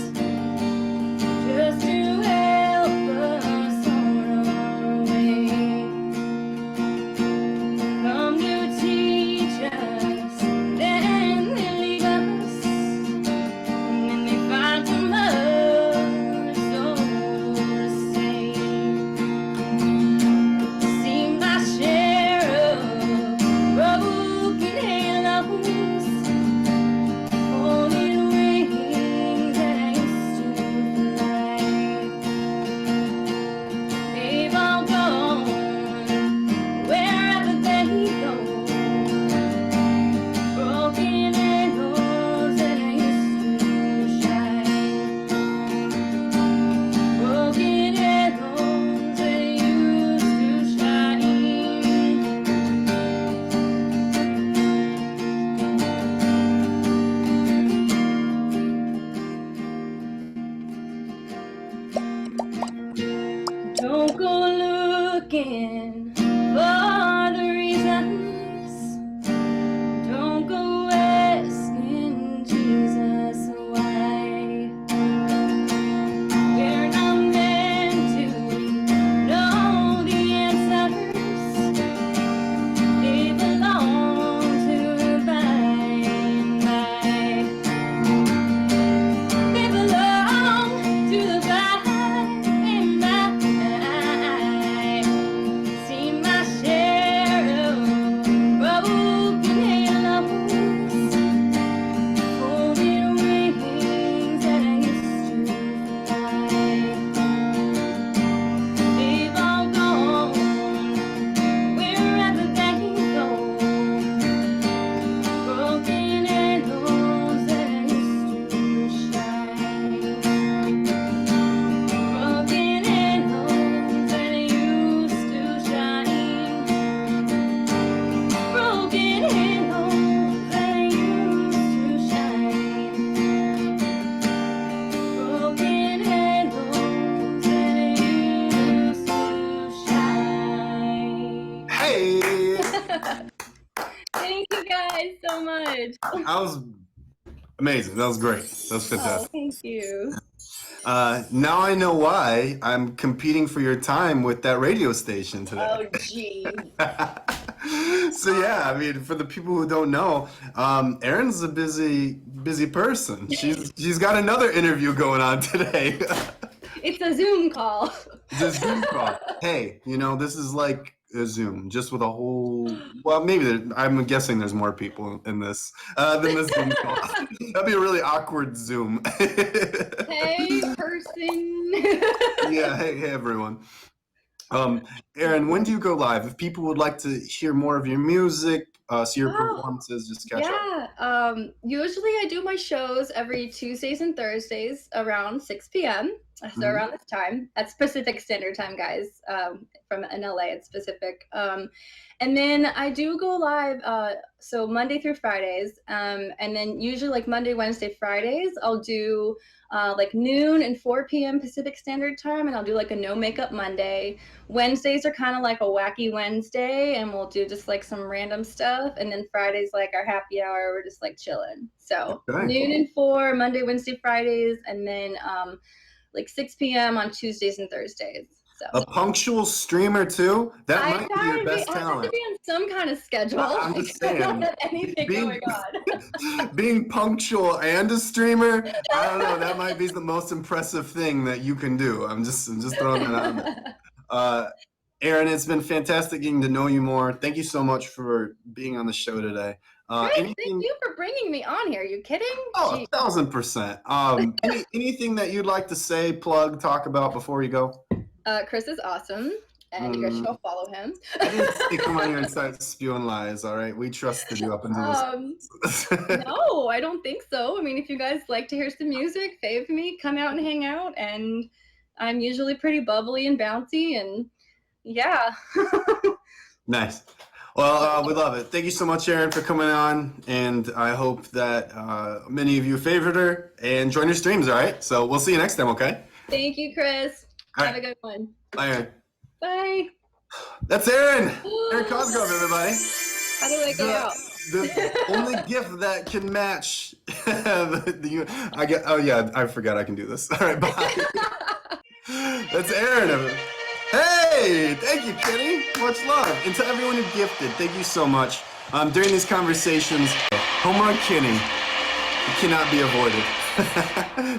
[SPEAKER 2] just to help us on our way. Come to teach us, then they leave us, and then they find some other soul to save. Seen my share of broken halos, folded wings that I used to fly. They've all gone wherever they go. Broken arrows that I used to shine. Broken arrows that I used to shine. Don't go looking for the reasons. Don't go asking Jesus why. We're not meant to know the answers. They belong to the by and by. They belong to the by and by. Seen my share of broken halos, folded wings that I used to fly. They've all gone wherever they go. Broken arrows that I used to shine. Broken arrows that I used to shine. Broken arrows that I used to shine. Broken arrows that I used to shine.
[SPEAKER 1] Hey!
[SPEAKER 2] Thank you guys so much.
[SPEAKER 1] That was amazing. That was great. That was
[SPEAKER 2] Oh,
[SPEAKER 1] fantastic.
[SPEAKER 2] thank you.
[SPEAKER 1] Now I know why I'm competing for your time with that radio station today.
[SPEAKER 2] Oh, gee.
[SPEAKER 1] So yeah, I mean, for the people who don't know, Erin's a busy person. She's got another interview going on today.
[SPEAKER 2] It's a Zoom call.
[SPEAKER 1] It's a Zoom call. Hey, this is like a Zoom, just with a whole. Well, maybe I'm guessing there's more people in this than this Zoom call. That'd be a really awkward Zoom.
[SPEAKER 2] Hey, person.
[SPEAKER 1] Yeah. Hey, everyone. Aaron, when do you go live? If people would like to hear more of your music, see your
[SPEAKER 2] Oh,
[SPEAKER 1] performances, just catch up.
[SPEAKER 2] yeah. Usually I do my shows every Tuesdays and Thursdays around 6 p.m. So
[SPEAKER 1] Mhm.
[SPEAKER 2] around this time, that's Pacific Standard Time, guys. From in LA, it's Pacific. And then I do go live. So Monday through Fridays, and then usually like Monday, Wednesday, Fridays, I'll do like noon and 4 p.m. Pacific Standard Time, and I'll do like a no makeup Monday. Wednesdays are kind of like a wacky Wednesday, and we'll do just like some random stuff. And then Fridays, like our happy hour, we're just like chilling. So
[SPEAKER 1] Okay.
[SPEAKER 2] noon and 4, Monday, Wednesday, Fridays, and then like 6 p.m. on Tuesdays and Thursdays. So
[SPEAKER 1] A punctual streamer too? That
[SPEAKER 2] I
[SPEAKER 1] might be
[SPEAKER 2] try
[SPEAKER 1] your
[SPEAKER 2] to be,
[SPEAKER 1] best
[SPEAKER 2] I have to
[SPEAKER 1] talent.
[SPEAKER 2] be on some kind of schedule.
[SPEAKER 1] I'm just
[SPEAKER 2] I don't
[SPEAKER 1] saying,
[SPEAKER 2] have anything
[SPEAKER 1] being
[SPEAKER 2] going on.
[SPEAKER 1] being punctual and a streamer, I don't know, that might be the most impressive thing that you can do. I'm just throwing that out there. Uh, Aaron, it's been fantastic getting to know you more. Thank you so much for being on the show today.
[SPEAKER 2] Chris, thank
[SPEAKER 1] Anything?
[SPEAKER 2] you for bringing me on here. Are you kidding?
[SPEAKER 1] Oh,
[SPEAKER 2] Gee.
[SPEAKER 1] 1000%. Anything that you'd like to say, plug, talk about before you go?
[SPEAKER 2] Chris is awesome, and you guys should all follow him.
[SPEAKER 1] I didn't say come on here and start spewing lies, all right? We trusted you up until this.
[SPEAKER 2] No, I don't think so. I mean, if you guys like to hear some music, fave me, come out and hang out. And I'm usually pretty bubbly and bouncy, and yeah.
[SPEAKER 1] Nice. Well, we love it. Thank you so much, Aaron, for coming on. And I hope that many of you favored her and join her streams, all right? So we'll see you next time, okay?
[SPEAKER 2] Thank you, Chris.
[SPEAKER 1] All
[SPEAKER 2] Have
[SPEAKER 1] right.
[SPEAKER 2] a good one.
[SPEAKER 1] Bye, Aaron.
[SPEAKER 2] Bye.
[SPEAKER 1] That's Aaron. Aaron Cosgrove, everybody.
[SPEAKER 2] How do I go out?
[SPEAKER 1] The only gift that can match I forgot I can do this. All right, bye. That's Aaron. Hey, thank you, Kenny. Much love. And to everyone who gifted, thank you so much. During these conversations, Home Run Kenny, it cannot be avoided.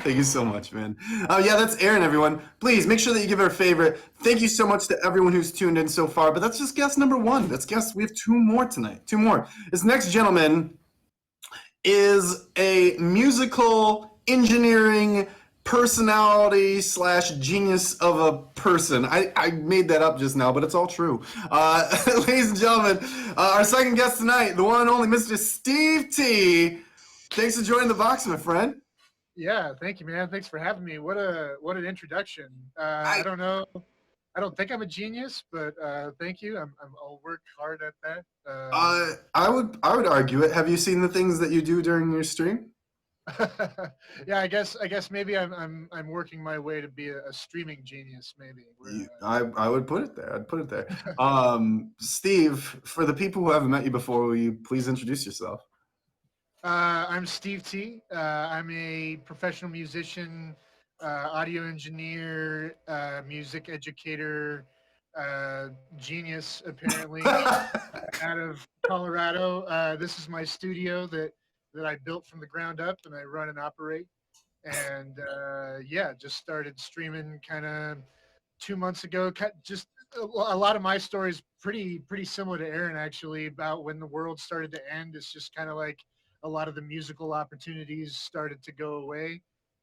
[SPEAKER 1] Thank you so much, man. Yeah, that's Aaron, everyone. Please make sure that you give her a favorite. Thank you so much to everyone who's tuned in so far. But that's just guest number one. We have two more tonight. Two more. This next gentleman is a musical engineering personality / genius of a person. I made that up just now, but it's all true. Ladies and gentlemen, our second guest tonight, the one and only Mr. Steve T. Thanks for joining the box, my friend.
[SPEAKER 3] Yeah, thank you, man. Thanks for having me. What an introduction. I don't know. I don't think I'm a genius, but thank you. I'll work hard at that.
[SPEAKER 1] I would argue it. Have you seen the things that you do during your stream?
[SPEAKER 3] Yeah, I guess maybe I'm working my way to be a streaming genius. Maybe.
[SPEAKER 1] I would put it there. I'd put it there. Steve, for the people who haven't met you before, will you please introduce yourself?
[SPEAKER 3] I'm Steve T. I'm a professional musician, audio engineer, music educator, genius, apparently, out of Colorado. This is my studio that I built from the ground up, and I run and operate. And yeah, just started streaming kind of 2 months ago. Just a lot of my story is pretty similar to Aaron, actually, about when the world started to end. It's just kind of like a lot of the musical opportunities started to go away.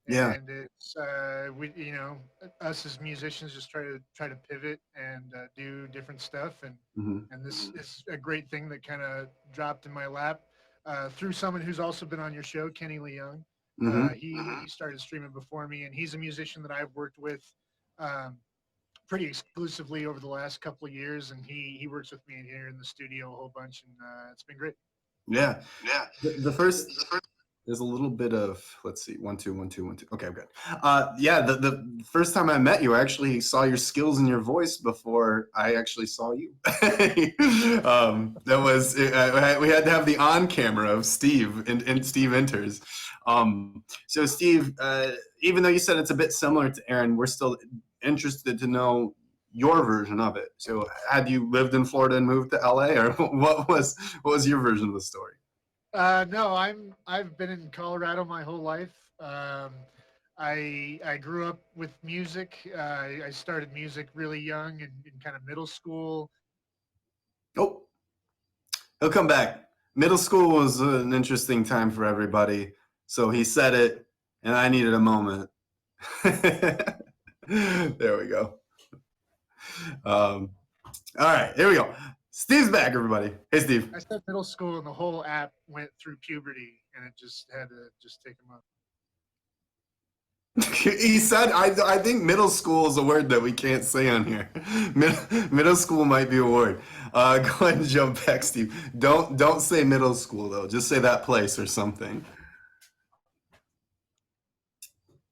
[SPEAKER 1] Yeah.
[SPEAKER 3] And it's we, us as musicians just try to pivot and do different stuff. And and this is a great thing that kind of dropped in my lap through someone who's also been on your show, Kenny Leung. He started streaming before me, and he's a musician that I've worked with pretty exclusively over the last couple of years, and he works with me here in the studio a whole bunch, and it's been great.
[SPEAKER 1] Yeah. The first, there's a little bit of, let's see, 1 2 1 2 1 2. Okay, I'm good. Yeah, the first time I met you, I actually saw your skills and your voice before I actually saw you. That was we had to have the on camera of Steve and Steve enters. So Steve, even though you said it's a bit similar to Aaron, we're still interested to know your version of it. So had you lived in Florida and moved to LA, or what was your version of the story?
[SPEAKER 3] No, I've been in Colorado my whole life. I grew up with music. I started music really young in kind of middle school.
[SPEAKER 1] Oh, he'll come back. Middle school was an interesting time for everybody. So he said it, and I needed a moment. There we go. All right, here we go. Steve's back, everybody. Hey, Steve.
[SPEAKER 3] I said middle school, and the whole app went through puberty, and it just had to just take him up.
[SPEAKER 1] He said, I think middle school is a word that we can't say on here. Middle school might be a word. Go ahead and jump back, Steve. Don't say middle school, though. Just say that place or something.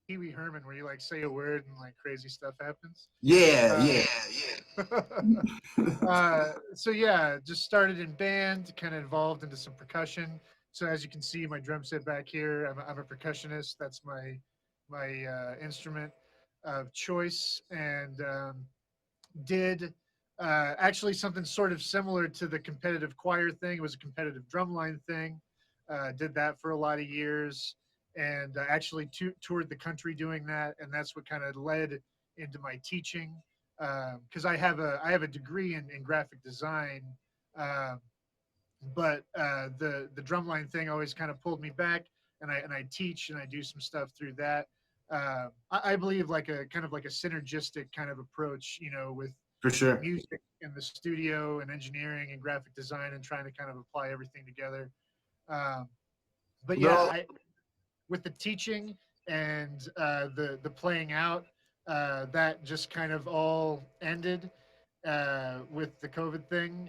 [SPEAKER 3] Pee Wee Herman, where you like say a word and like crazy stuff happens.
[SPEAKER 1] Yeah,
[SPEAKER 3] So yeah, just started in band, kind of evolved into some percussion. So as you can see, my drum set back here, I'm a percussionist. That's my instrument of choice, and did actually something sort of similar to the competitive choir thing. It was a competitive drumline thing. Did that for a lot of years, and actually toured the country doing that, and that's what kind of led into my teaching. Because I have a degree in graphic design, um, but the drumline thing always kind of pulled me back, and I teach and I do some stuff through that. I believe like a kind of like a synergistic kind of approach, you know, with
[SPEAKER 1] for sure.
[SPEAKER 3] music in the studio and engineering and graphic design, and trying to kind of apply everything together. Um, but yeah,
[SPEAKER 1] Well,
[SPEAKER 3] with the teaching and the playing out, that just kind of all ended with the COVID thing.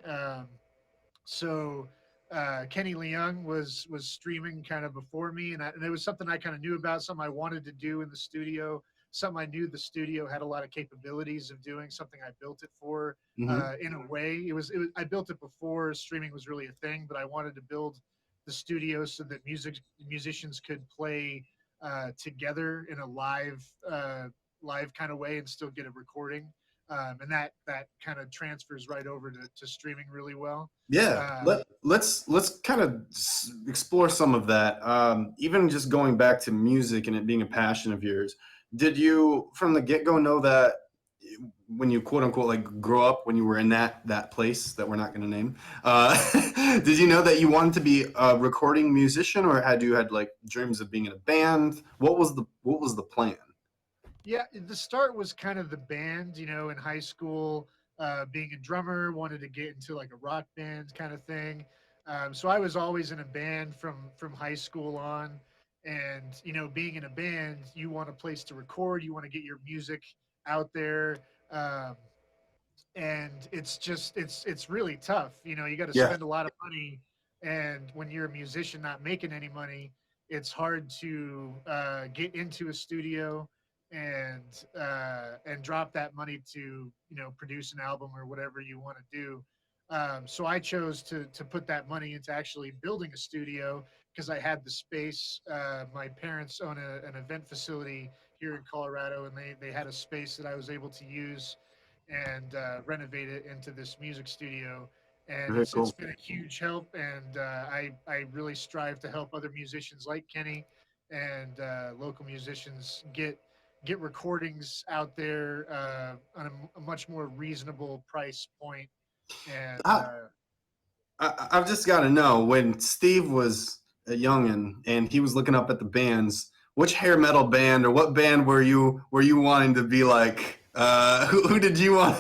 [SPEAKER 3] So Kenny Leung was streaming kind of before me, and it was something I kind of knew about, something I wanted to do in the studio, something I knew the studio had a lot of capabilities of doing, something I built it for.
[SPEAKER 1] mhm.
[SPEAKER 3] In a way, it was I built it before streaming was really a thing, but I wanted to build the studio so that musicians could play together in a live kind of way and still get a recording. And that kind of transfers right over to streaming really well.
[SPEAKER 1] Yeah,
[SPEAKER 3] Uh,
[SPEAKER 1] let's kind of explore some of that. Even just going back to music and it being a passion of yours, did you from the get-go know that when you quote unquote like grow up when you were in that place that we're not going to name, did you know that you wanted to be a recording musician, or had you had like dreams of being in a band? What was the plan?
[SPEAKER 3] Yeah, the start was kind of the band, you know, in high school, being a drummer, wanted to get into like a rock band kind of thing. So I was always in a band from high school on, and you know, being in a band, you want a place to record, you want to get your music out there, um, and it's really tough. You know, you got to
[SPEAKER 1] Yeah,
[SPEAKER 3] spend a lot of money, and when you're a musician not making any money, it's hard to get into a studio and drop that money to, you know, produce an album or whatever you want to do. So I chose to put that money into actually building a studio because I had the space. My parents own an event facility here in Colorado, and they had a space that I was able to use and renovate it into this music studio. And
[SPEAKER 1] very
[SPEAKER 3] it's
[SPEAKER 1] cool.
[SPEAKER 3] been a huge help, and I really strive to help other musicians like Kenny and local musicians get recordings out there on a much more reasonable price point. And
[SPEAKER 1] I've just got to know, when Steve was a youngin and he was looking up at the bands, which hair metal band or what band were you wanting to be like? Who did you want?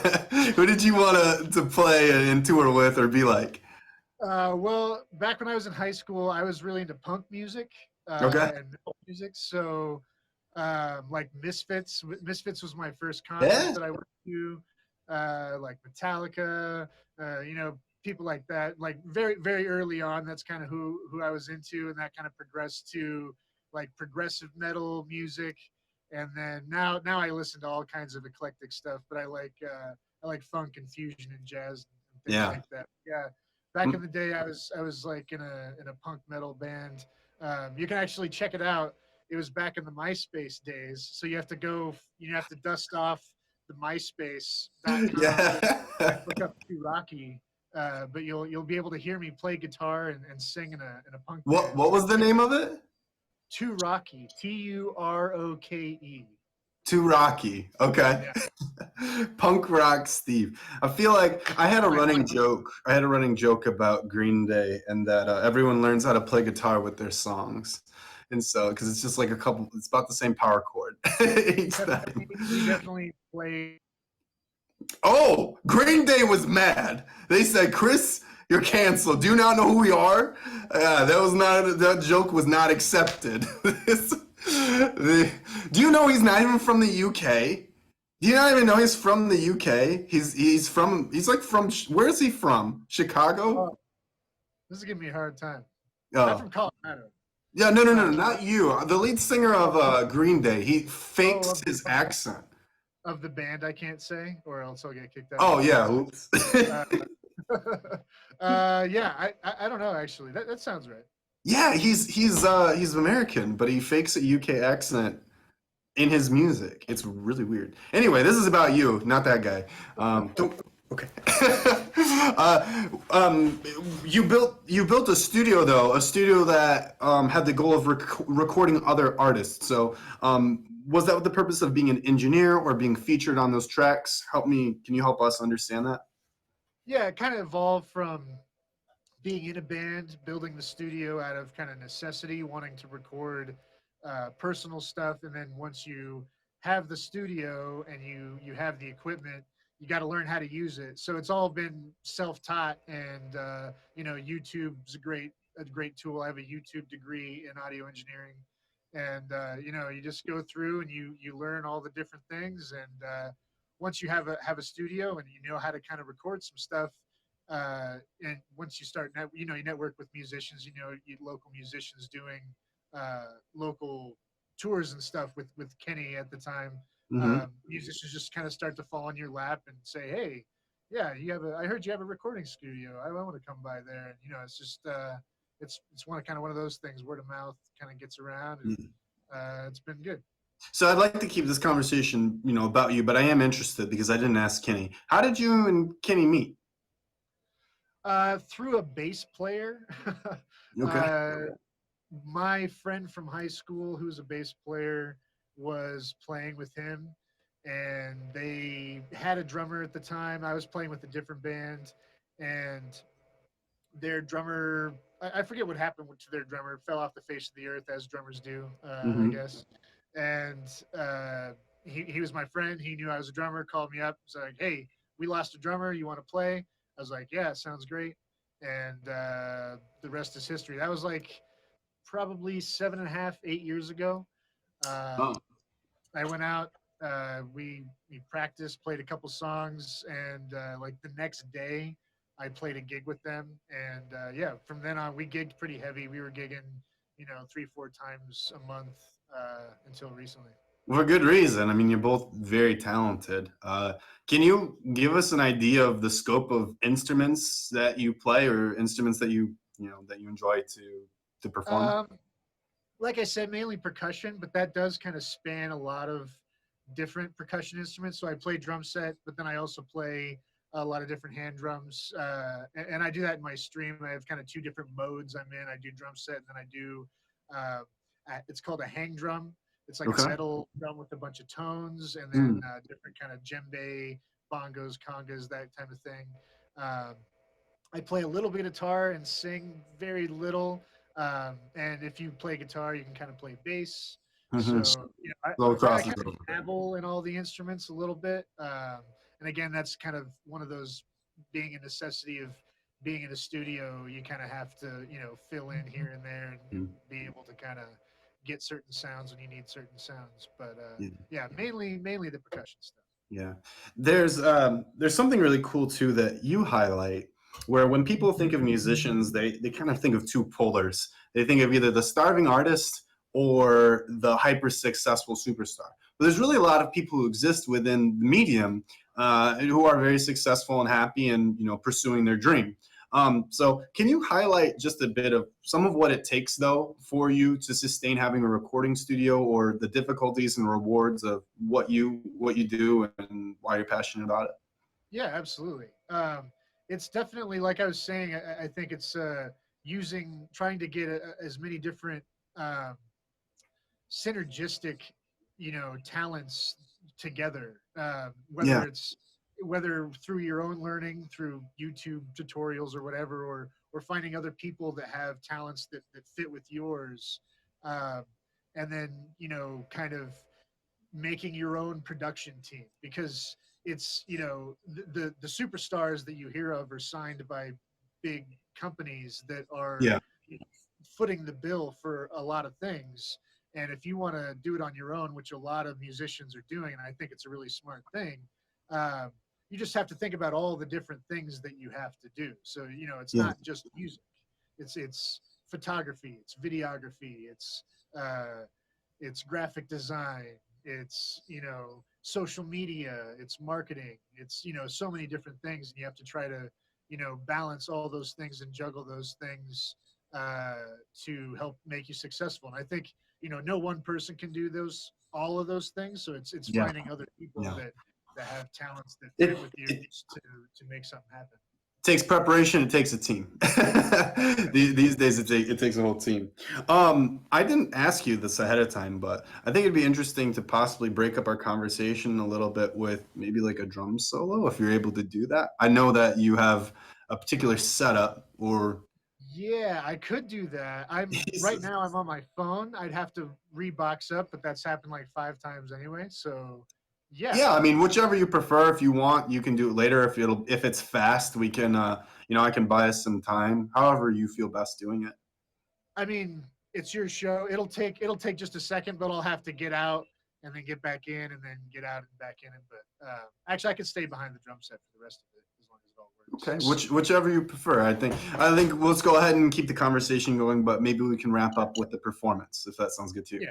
[SPEAKER 1] Who did you want to play and tour with or be like?
[SPEAKER 3] well, back when I was in high school, I was really into punk music
[SPEAKER 1] Okay.
[SPEAKER 3] and metal music. So like Misfits. Misfits was my first concert
[SPEAKER 1] Yeah.
[SPEAKER 3] that I went to. Like Metallica, you know, people like that. Like very very early on, that's kind of who I was into, and that kind of progressed to like progressive metal music. And then now I listen to all kinds of eclectic stuff, but I like funk and fusion and jazz and things
[SPEAKER 1] Yeah.
[SPEAKER 3] like that. Yeah, back in the day, I was like in a punk metal band. You can actually check it out. It was back in the MySpace days. So you have to dust off the MySpace.com,
[SPEAKER 1] Yeah.
[SPEAKER 3] look up Too Rocky. But you'll be able to hear me play guitar and sing in a punk
[SPEAKER 1] What
[SPEAKER 3] band.
[SPEAKER 1] was the name of it?
[SPEAKER 3] Too Rocky. Turoke.
[SPEAKER 1] Too rocky. Okay.
[SPEAKER 3] Yeah.
[SPEAKER 1] Punk rock Steve. I feel like I had a
[SPEAKER 3] My
[SPEAKER 1] running
[SPEAKER 3] punk-
[SPEAKER 1] joke. I had a running joke about Green Day and that everyone learns how to play guitar with their songs. And so, because it's just like a couple, it's about the same power chord each time.
[SPEAKER 3] We definitely play.
[SPEAKER 1] Oh, Green Day was mad. They said, "Chris, you're canceled. Do you not know who we are?" That joke was not accepted. Do you know he's not even from the UK? Do you not even know he's from the UK? He's like from where is he from? Chicago?
[SPEAKER 3] Oh, this is giving me a hard time.
[SPEAKER 1] Oh.
[SPEAKER 3] I'm from Colorado.
[SPEAKER 1] Yeah, no, not you. The lead singer of Green Day. He fakes his accent.
[SPEAKER 3] Of the band, I can't say, or else I'll get kicked out.
[SPEAKER 1] Oh yeah. Oops.
[SPEAKER 3] Yeah, I don't know actually. That sounds right.
[SPEAKER 1] Yeah, he's American, but he fakes a UK accent in his music. It's really weird. Anyway, this is about you, not that guy. Okay. You built a studio though, a studio that had the goal of recording other artists. So was that with the purpose of being an engineer or being featured on those tracks? Can you help us understand that?
[SPEAKER 3] Yeah, it kind of evolved from being in a band, building the studio out of kind of necessity, wanting to record personal stuff, and then once you have the studio and you have the equipment, you got to learn how to use it. So it's all been self-taught, and YouTube's a great tool. I have a YouTube degree in audio engineering, and you just go through and you learn all the different things, and once you have a studio and you know how to kind of record some stuff. And once you start, you network with musicians, local musicians doing local tours and stuff with Kenny at the time.
[SPEAKER 1] Mm-hmm.
[SPEAKER 3] Musicians just kind of start to fall on your lap and say, "Hey, yeah, I heard you have a recording studio. I want to come by there." And it's just it's one of those things. Word of mouth kind of gets around, and it's been good.
[SPEAKER 1] So I'd like to keep this conversation, about you, but I am interested because I didn't ask Kenny. How did you and Kenny meet?
[SPEAKER 3] Through a bass player.
[SPEAKER 1] Okay.
[SPEAKER 3] My friend from high school, who's a bass player, was playing with him, and they had a drummer at the time. I was playing with a different band, and their drummer, I forget what happened to their drummer, fell off the face of the earth as drummers do, I guess. And he was my friend. He knew I was a drummer, called me up, was like, "Hey, we lost a drummer. You want to play?" I was like, "Yeah, sounds great." And the rest is history. That was like probably 7.5, 8 years ago.
[SPEAKER 1] Oh.
[SPEAKER 3] I went out, we practiced, played a couple songs, and like the next day, I played a gig with them. And yeah, from then on, we gigged pretty heavy. We were gigging, 3-4 times a month until recently.
[SPEAKER 1] For good reason. I mean, you're both very talented. Can you give us an idea of the scope of instruments that you play, or instruments that you enjoy to perform?
[SPEAKER 3] Like I said, mainly percussion, but that does kind of span a lot of different percussion instruments. So I play drum set, but then I also play a lot of different hand drums. And I do that in my stream. I have kind of two different modes I'm in. I do drum set, and then I do, it's called a hang drum. It's like
[SPEAKER 1] Okay.
[SPEAKER 3] a metal drum with a bunch of tones, and then different kind of djembe, bongos, congas, that type of thing. I play a little bit of guitar and sing very little. And if you play guitar, you can kind of play bass.
[SPEAKER 1] Mm-hmm.
[SPEAKER 3] So
[SPEAKER 1] Little
[SPEAKER 3] I kind
[SPEAKER 1] crosses
[SPEAKER 3] of
[SPEAKER 1] over.
[SPEAKER 3] dabble in all the instruments a little bit. And again, that's kind of one of those, being a necessity of being in a studio. You kind of have to, fill in here and there and be able to kind of get certain sounds when you need certain sounds. But yeah, mainly the percussion stuff.
[SPEAKER 1] Yeah. There's something really cool too that you highlight, where when people think of musicians, they kind of think of two polars. They think of either the starving artist or the hyper successful superstar. But there's really a lot of people who exist within the medium who are very successful and happy and pursuing their dream. So can you highlight just a bit of some of what it takes though for you to sustain having a recording studio, or the difficulties and rewards of what you do and why you're passionate about it?
[SPEAKER 3] Yeah, absolutely. It's definitely, like I was saying, I think it's trying to get as many different synergistic, talents together.
[SPEAKER 1] Yeah.
[SPEAKER 3] Whether through your own learning, through YouTube tutorials or whatever, or finding other people that have talents that fit with yours, um, and then kind of making your own production team, because it's the superstars that you hear of are signed by big companies that are
[SPEAKER 1] Yeah.
[SPEAKER 3] footing the bill for a lot of things. And if you want to do it on your own, which a lot of musicians are doing, and I think it's a really smart thing, um, you just have to think about all the different things that you have to do. So it's
[SPEAKER 1] Yeah.
[SPEAKER 3] not just music; it's photography, it's videography, uh, it's graphic design, it's social media, it's marketing, it's so many different things, and you have to try to balance all those things and juggle those things uh, to help make you successful. And I think no one person can do all of those things, so it's
[SPEAKER 1] Yeah.
[SPEAKER 3] finding other people
[SPEAKER 1] Yeah.
[SPEAKER 3] that have talents that
[SPEAKER 1] It,
[SPEAKER 3] fit with you
[SPEAKER 1] it
[SPEAKER 3] to make something happen.
[SPEAKER 1] takes preparation. It takes a team. These days, it takes a whole team. I didn't ask you this ahead of time, but I think it'd be interesting to possibly break up our conversation a little bit with maybe like a drum solo, if you're able to do that. I know that you have a particular setup, or
[SPEAKER 3] Yeah, I could do that. Right now I'm on my phone. I'd have to rebox up, but that's happened like 5 times anyway. So yeah.
[SPEAKER 1] yeah, I mean, whichever you prefer. If you want, you can do it later. If it's fast, we can, I can buy us some time. However you feel best doing it.
[SPEAKER 3] I mean, it's your show. It'll take just a second, but I'll have to get out and then get back in and then get out and back in it. But actually I could stay behind the drum set for the rest of it as long as it all
[SPEAKER 1] Okay,
[SPEAKER 3] works.
[SPEAKER 1] whichever you prefer. I think let's go ahead and keep the conversation going, but maybe we can wrap up with the performance if that sounds good to you.
[SPEAKER 3] Yeah.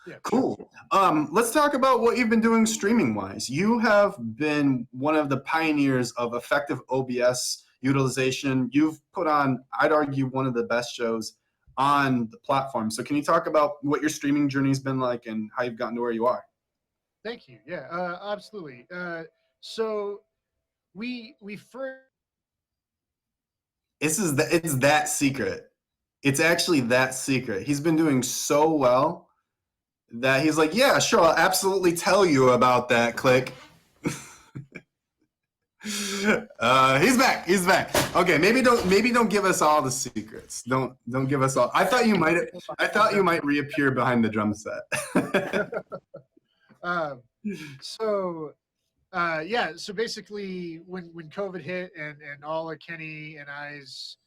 [SPEAKER 3] Yeah. Sure.
[SPEAKER 1] Cool. Let's talk about what you've been doing streaming wise. You have been one of the pioneers of effective OBS utilization. You've put on, I'd argue, one of the best shows on the platform. So can you talk about what your streaming journey's been like and how you've gotten to where you are?
[SPEAKER 3] Thank you. Yeah, absolutely. So we first
[SPEAKER 1] It's that secret. It's actually that secret. He's been doing so well that he's like, yeah, sure, I'll absolutely tell you about that. Click. He's back. He's back. Okay, maybe don't give us all the secrets. Don't give us all. I thought you might reappear behind the drum set.
[SPEAKER 3] um, so yeah, so basically when COVID hit and all of Kenny and I's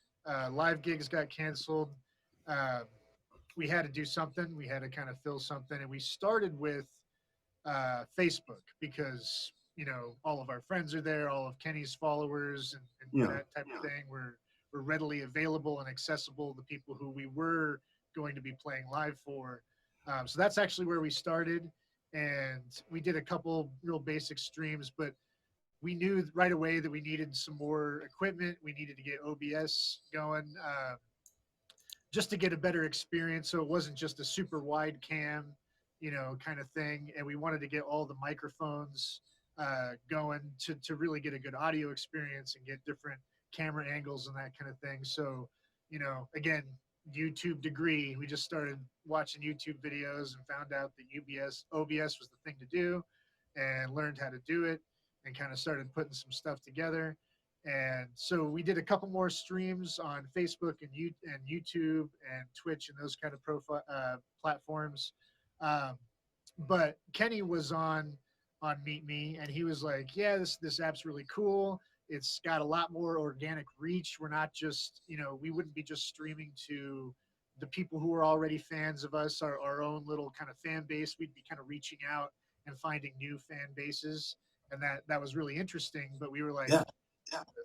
[SPEAKER 3] live gigs got canceled, um, we had to do something. We had to kind of fill something, and we started with Facebook because all of our friends are there, all of Kenny's followers and
[SPEAKER 1] Yeah.
[SPEAKER 3] that type of thing were readily available and accessible to people who we were going to be playing live for. So that's actually where we started, and we did a couple real basic streams, but we knew right away that we needed some more equipment. We needed to get OBS going. Just to get a better experience, so it wasn't just a super wide cam, kind of thing. And we wanted to get all the microphones going to really get a good audio experience and get different camera angles and that kind of thing. So, again, YouTube degree. We just started watching YouTube videos and found out that OBS was the thing to do, and learned how to do it, and kind of started putting some stuff together. And so we did a couple more streams on Facebook and YouTube and Twitch and those kind of platforms. Um, but Kenny was on Meet Me, and he was like, "Yeah, this app's really cool. It's got a lot more organic reach. We're not just, we wouldn't be just streaming to the people who are already fans of us, our own little kind of fan base. We'd be kind of reaching out and finding new fan bases, and that was really interesting. But we were like."
[SPEAKER 1] Yeah.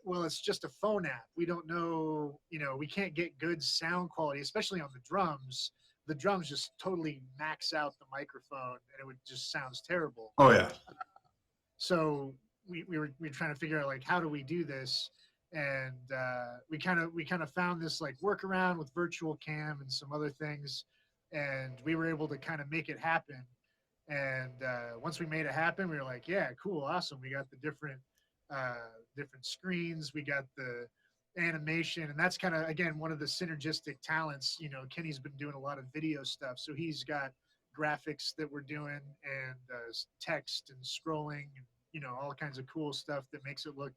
[SPEAKER 3] Well, it's just a phone app. We don't know, we can't get good sound quality, especially on the drums. The drums just totally max out the microphone, and it would just sounds terrible.
[SPEAKER 1] Oh yeah.
[SPEAKER 3] So we were trying to figure out like, how do we do this? And we kind of found this like workaround with virtual cam and some other things, and we were able to kind of make it happen. And once we made it happen, we were like, yeah, cool, awesome. We got the different screens, we got the animation, and that's kind of, again, one of the synergistic talents. Kenny's been doing a lot of video stuff, so he's got graphics that we're doing and text and scrolling and, you know, all kinds of cool stuff that makes it look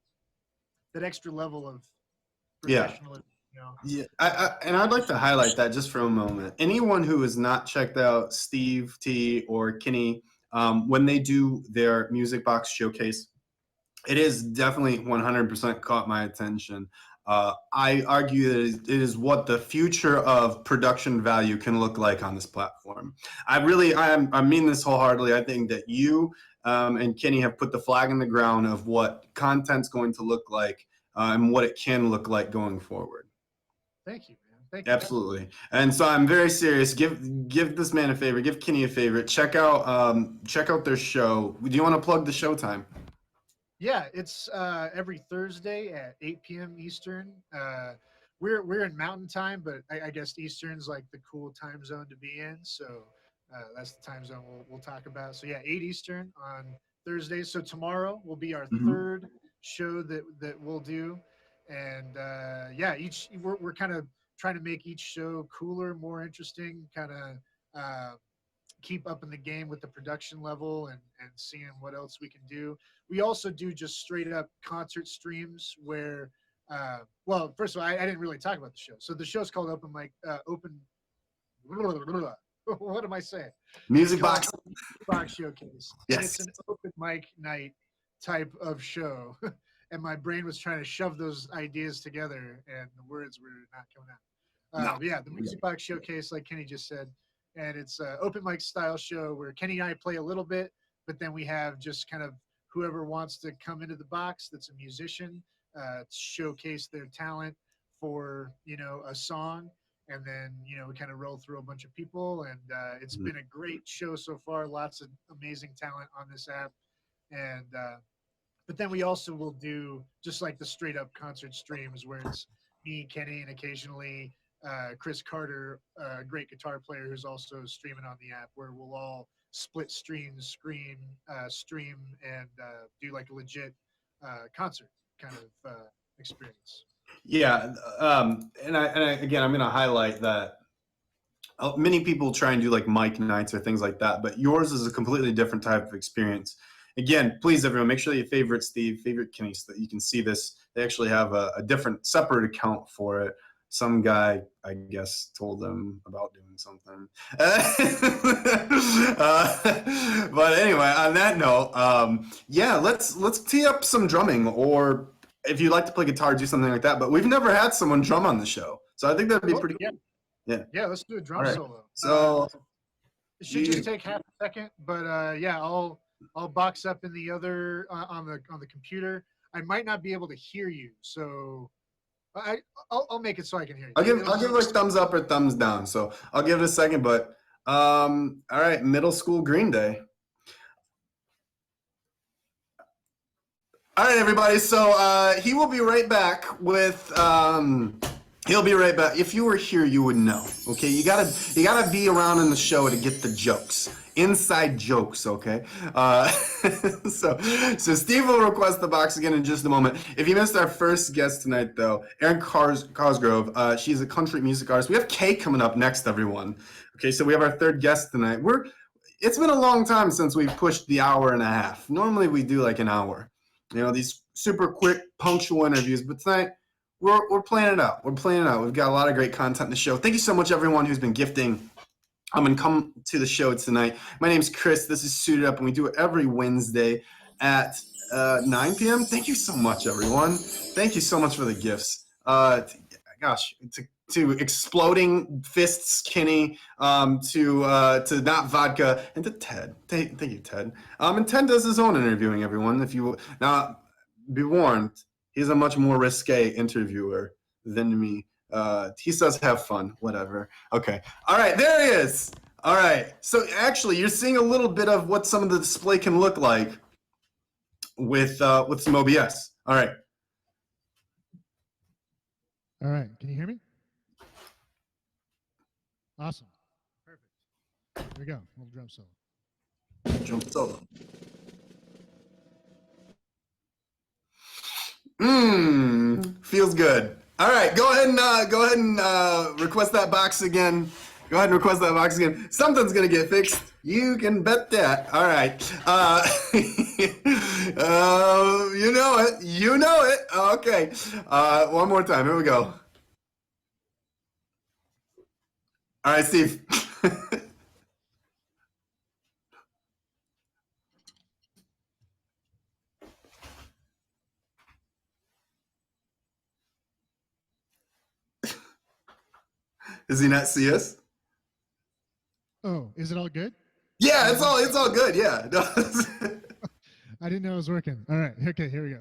[SPEAKER 3] that extra level of
[SPEAKER 1] Yeah.
[SPEAKER 3] professionalism. You know?
[SPEAKER 1] Yeah, and I'd like to highlight that just for a moment. Anyone who has not checked out Steve T or Kenny when they do their Music Box showcase, it is definitely 100% caught my attention. I argue that it is what the future of production value can look like on this platform. I mean this wholeheartedly. I think that you and Kenny have put the flag in the ground of what content's going to look like and what it can look like going forward.
[SPEAKER 3] Thank you, man. Thank you.
[SPEAKER 1] Absolutely. And so I'm very serious. Give this man a favor. Give Kenny a favor. Check out their show. Do you want to plug the showtime?
[SPEAKER 3] Yeah, it's every Thursday at 8 p.m. Eastern. We're in Mountain Time, but I guess Eastern's like the cool time zone to be in. So that's the time zone we'll talk about. So yeah, 8 Eastern on Thursdays. So tomorrow will be our third show that we'll do. And yeah, we're kind of trying to make each show cooler, more interesting, kind of keep up in the game with the production level and seeing what else we can do. We also do just straight up concert streams where, well, first of all, I didn't really talk about the show. So the show's called Open Mic, what am I saying?
[SPEAKER 1] Music Box.
[SPEAKER 3] Box Showcase.
[SPEAKER 1] Yes.
[SPEAKER 3] And it's an open mic night type of show. And my brain was trying to shove those ideas together, and the words were not coming out. But yeah, the Music Box Showcase, like Kenny just said, and it's an open mic style show where Kenny and I play a little bit, but then we have just kind of whoever wants to come into the box that's a musician, showcase their talent for, you know, a song, and then, you know, we kind of roll through a bunch of people, and it's been a great show so far. Lots of amazing talent on this app, and but then we also will do just like the straight up concert streams where it's me, Kenny, and occasionally Chris Carter, a great guitar player who's also streaming on the app, where we'll all split stream and do like a legit concert kind of experience.
[SPEAKER 1] Yeah, and I again, I'm going to highlight that many people try and do like mic nights or things like that, but yours is a completely different type of experience. Again, please, everyone, make sure that you favorite Steve, favorite Kenny, so that you can see this. They actually have a different, separate account for it. Some guy, I guess, told them about doing something. But anyway, on that note, yeah, let's tee up some drumming, or if you like to play guitar, do something like that. But we've never had someone drum on the show, so I think that'd be pretty cool.
[SPEAKER 3] Yeah, let's do a drum solo.
[SPEAKER 1] So
[SPEAKER 3] it should just take half a second, but yeah, I'll box up in the other on the computer. I might not be able to hear you, so I'll make it so I can hear you.
[SPEAKER 1] I'll give like thumbs up or thumbs down. So I'll give it a second, but all right, middle school Green Day. All right, everybody. So he will be right back with he'll be right back. If you were here, you would know. Okay, you gotta be around in the show to get the jokes. Inside jokes, okay? So Steve will request the box again in just a moment. If you missed our first guest tonight, though, Erin Cosgrove, she's a country music artist. We have Kay coming up next, everyone. Okay, so we have our third guest tonight. It's been a long time since we've pushed the hour and a half. Normally we do like an hour. You know, these super quick, punctual interviews, but tonight we're playing it out. We're playing it out. We've got a lot of great content in the show. Thank you so much, everyone who's been gifting. And come to the show tonight. My name's Chris. This is Suited Up, and we do it every Wednesday at 9 p.m. Thank you so much, everyone. Thank you so much for the gifts. Gosh, to Exploding Fists, Kenny, to Not Vodka, and to Ted. Thank you, Ted. And Ted does his own interviewing, everyone. Now, be warned, he's a much more risque interviewer than me. He says have fun, whatever. Okay. All right, there he is. All right. So actually, you're seeing a little bit of what some of the display can look like with some OBS. All right.
[SPEAKER 4] All right. Can you hear me? Awesome. Perfect. Here we go. Little drum solo.
[SPEAKER 1] Drum solo. Feels good. All right, go ahead and request that box again. Go ahead and request that box again. Something's gonna get fixed. You can bet that. All right. You know it. You know it. Okay. One more time. Here we go. All right, Steve. Does he not see us?
[SPEAKER 4] Oh, is it all good?
[SPEAKER 1] Yeah, it's all good. Yeah.
[SPEAKER 4] I didn't know it was working. All right. Okay, here we go.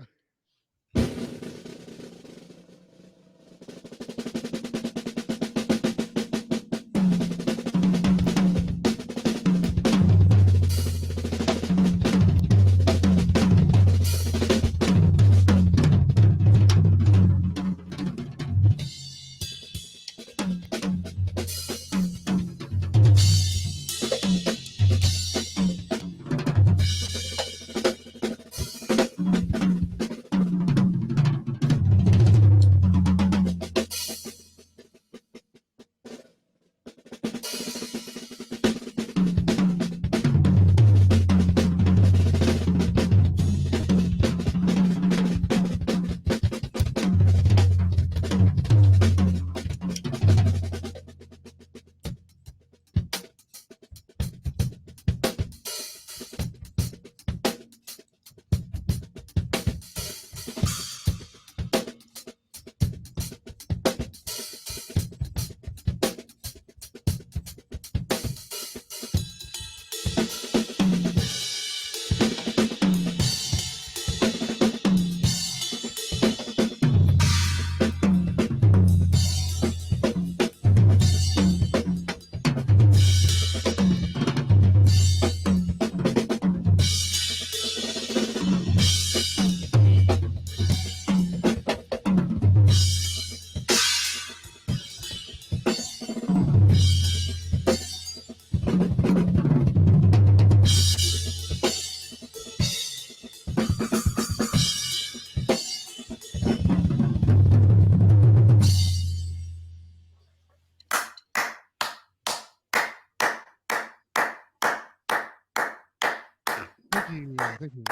[SPEAKER 4] Thank you. Thank you.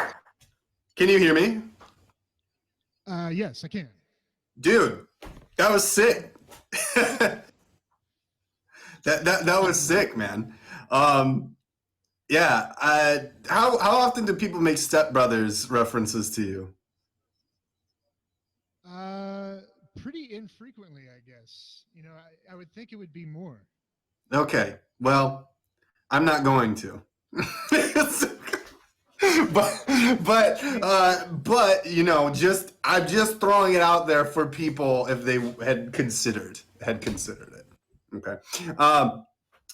[SPEAKER 1] Can you hear me?
[SPEAKER 4] Yes, I can.
[SPEAKER 1] Dude, that was sick. that was sick, man. Yeah. How often do people make Step Brothers references to you?
[SPEAKER 4] Pretty infrequently, I guess. You know, I would think it would be more.
[SPEAKER 1] Okay. Well, I'm not going to. but you know, I'm just throwing it out there for people if they had considered it. Okay.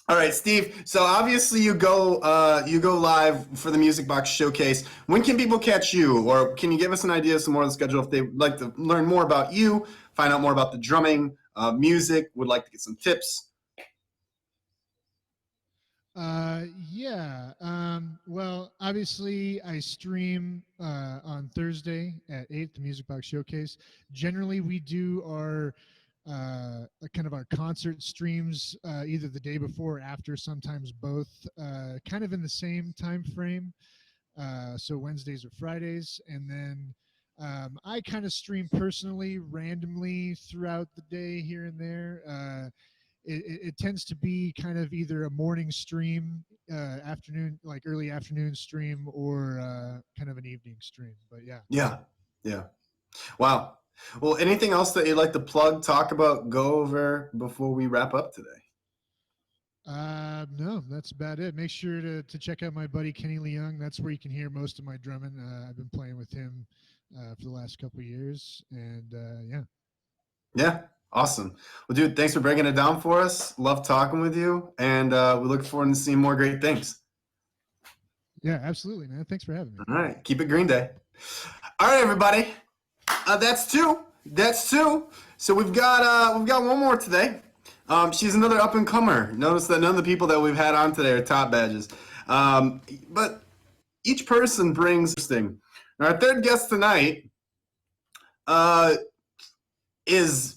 [SPEAKER 1] All right, Steve. So obviously you go live for the Music Box Showcase. When can people catch you, or can you give us an idea of some more of the schedule if they'd like to learn more about you, find out more about the drumming, music, would like to get some tips?
[SPEAKER 4] Yeah. Well, obviously I stream on Thursday at 8, the Music Box Showcase. Generally, we do our kind of our concert streams either the day before or after, sometimes both, kind of in the same time frame. So Wednesdays or Fridays, and then I kind of stream personally randomly throughout the day here and there. It tends to be kind of either a morning stream, afternoon, like early afternoon stream, or kind of an evening stream. But yeah.
[SPEAKER 1] Yeah. Wow. Well, anything else that you'd like to plug, talk about, go over before we wrap up today?
[SPEAKER 4] No, that's about it. Make sure to check out my buddy Kenny Leung. That's where you can hear most of my drumming. I've been playing with him for the last couple of years, and yeah.
[SPEAKER 1] Yeah. Awesome. Well, dude, thanks for breaking it down for us. Love talking with you, and we look forward to seeing more great things.
[SPEAKER 4] Yeah, absolutely, man. Thanks for having me.
[SPEAKER 1] All right. Keep it Green Day. All right, everybody. That's two. So we've got one more today. She's another up and comer. Notice that none of the people that we've had on today are top badges. But each person brings something. Our third guest tonight is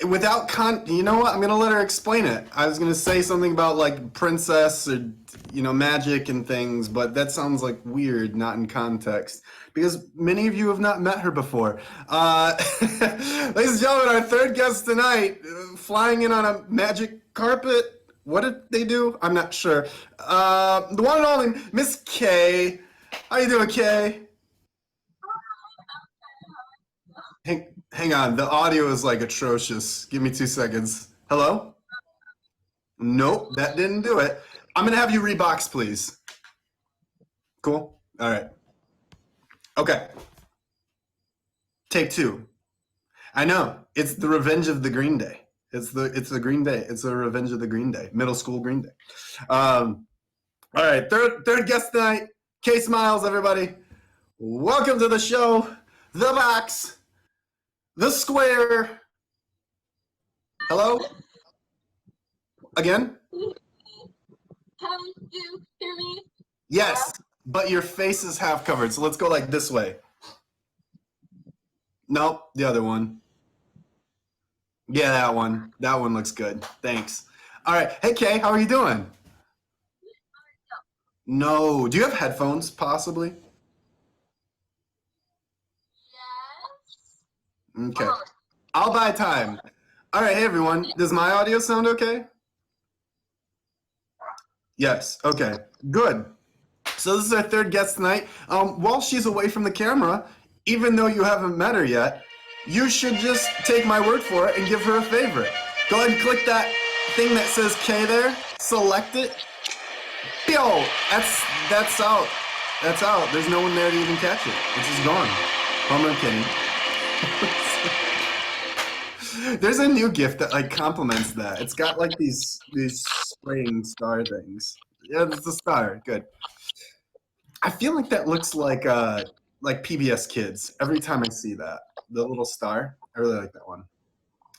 [SPEAKER 1] without you know what? I'm gonna let her explain it. I was gonna say something about like princess or magic and things, but that sounds like weird, not in context. Because many of you have not met her before. Ladies and gentlemen, our third guest tonight, flying in on a magic carpet. What did they do? I'm not sure. The one and only Miss Kay. How you doing, Kay? Hang on, the audio is like atrocious. Give me 2 seconds. Hello? Nope, that didn't do it. I'm gonna have you rebox, please. Cool? All right. Okay. Take 2. I know, it's the Revenge of the Green Day. It's the Green Day. It's the Revenge of the Green Day. Middle school Green Day. All right, third guest tonight, Kay Smiles, everybody. Welcome to the show, The Box. The Square. Hello? Again?
[SPEAKER 5] Can you hear me?
[SPEAKER 1] Yes, but your face is half covered, so let's go like this way. Nope, the other one. Yeah, that one. That one looks good. Thanks. All right. Hey, Kay, how are you doing? No. Do you have headphones, possibly?
[SPEAKER 5] Yes.
[SPEAKER 1] Okay. I'll buy time. All right, hey everyone. Does my audio sound okay? Yes. Okay. Good. So this is our third guest tonight. While she's away from the camera, even though you haven't met her yet, you should just take my word for it and give her a favorite. Go ahead and click that thing that says K there. Select it. Yo, that's out. That's out. There's no one there to even catch it. It's just gone. I'm kidding. There's a new gift that like complements that. It's got like these spraying star things. Yeah, it's a star. Good. I feel like that looks like PBS Kids every time I see that. The little star. I really like that one.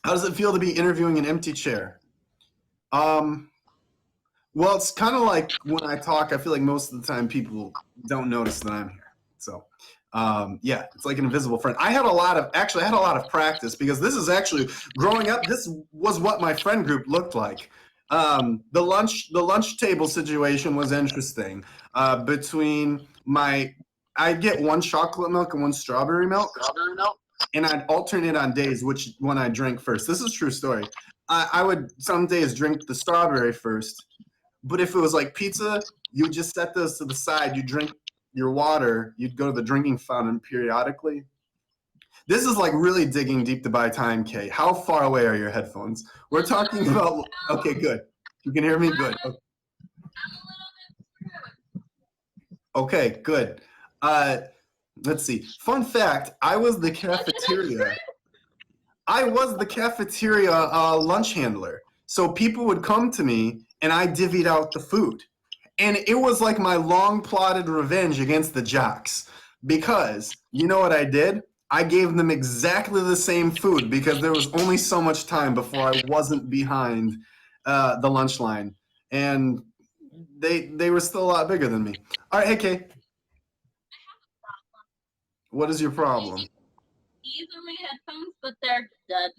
[SPEAKER 1] How does it feel to be interviewing an empty chair? Well, it's kind of like when I talk, I feel like most of the time people don't notice that I'm here. So, yeah, it's like an invisible friend. I had a lot of practice because this is actually, growing up, this was what my friend group looked like. The lunch table situation was interesting. I'd get one chocolate milk and one strawberry milk. And I'd alternate on days which one I drank first. This is a true story. I would some days drink the strawberry first, but if it was like pizza, you would just set those to the side. You drink your water. You'd go to the drinking fountain periodically. This is like really digging deep to buy time, Kay. How far away are your headphones? We're talking about. Okay, good. You can hear me. Good. Okay, good. Let's see. Fun fact, I was the cafeteria lunch handler. So people would come to me and I divvied out the food. And it was like my long plotted revenge against the jocks. Because you know what I did? I gave them exactly the same food because there was only so much time before I wasn't behind the lunch line. And they were still a lot bigger than me. All right, hey Kay. What is your problem?
[SPEAKER 5] These are my headphones, but they're dead.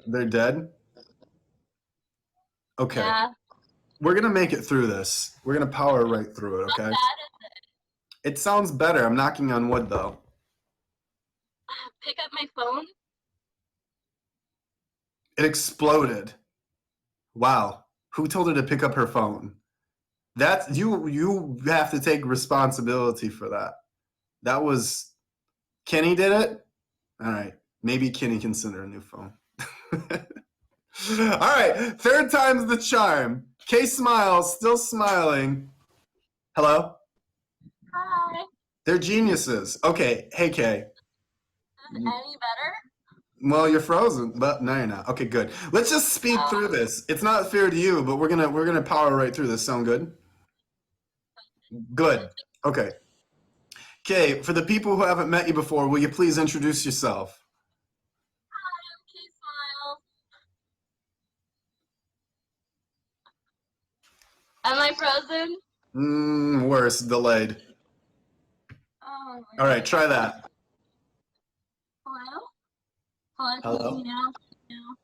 [SPEAKER 1] They're dead? Okay.
[SPEAKER 5] Yeah.
[SPEAKER 1] We're going to make it through this. We're going to power right through it, okay?
[SPEAKER 5] How bad is it?
[SPEAKER 1] It sounds better. I'm knocking on wood, though.
[SPEAKER 5] Pick up my phone.
[SPEAKER 1] It exploded. Wow. Who told her to pick up her phone? That's you have to take responsibility for that. That was Kenny did it? All right. Maybe Kenny can send her a new phone. All right. Third time's the charm. Kay Smiles, still smiling. Hello?
[SPEAKER 5] Hi.
[SPEAKER 1] They're geniuses. Okay. Hey, Kay.
[SPEAKER 5] Any better?
[SPEAKER 1] Well, you're frozen, but no, you're not. Okay, good. Let's just speed through this. It's not fair to you, but we're gonna power right through this. Sound good? Good. Okay. Okay, for the people who haven't met you before, will you please introduce yourself?
[SPEAKER 5] Hi, I'm Kay Smiles. Am I frozen?
[SPEAKER 1] Worse, delayed.
[SPEAKER 5] Oh.
[SPEAKER 1] All right, try that.
[SPEAKER 5] Hello? Hello?
[SPEAKER 1] Hello?
[SPEAKER 5] Can you hear me now? now.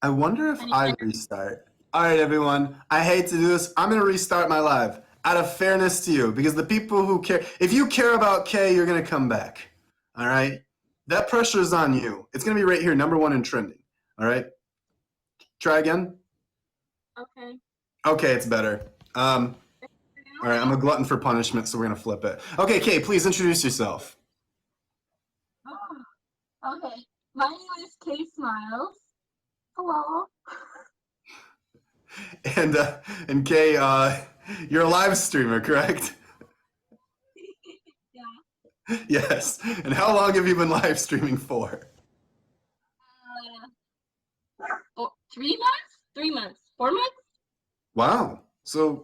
[SPEAKER 1] I wonder if I restart. All right, everyone. I hate to do this. I'm going to restart my live out of fairness to you, because the people who care, if you care about Kay, you're going to come back. All right? That pressure is on you. It's going to be right here, #1 in trending. All right? Try again.
[SPEAKER 5] Okay.
[SPEAKER 1] Okay, it's better. All right, I'm a glutton for punishment, so we're going to flip it. Okay, Kay, please introduce yourself.
[SPEAKER 5] Okay. My name is Kay Smiles. Hello.
[SPEAKER 1] And Kay, you're a live streamer, correct?
[SPEAKER 5] Yeah.
[SPEAKER 1] Yes. And how long have you been live streaming for?
[SPEAKER 5] 3 months? 3 months? 4 months?
[SPEAKER 1] Wow. So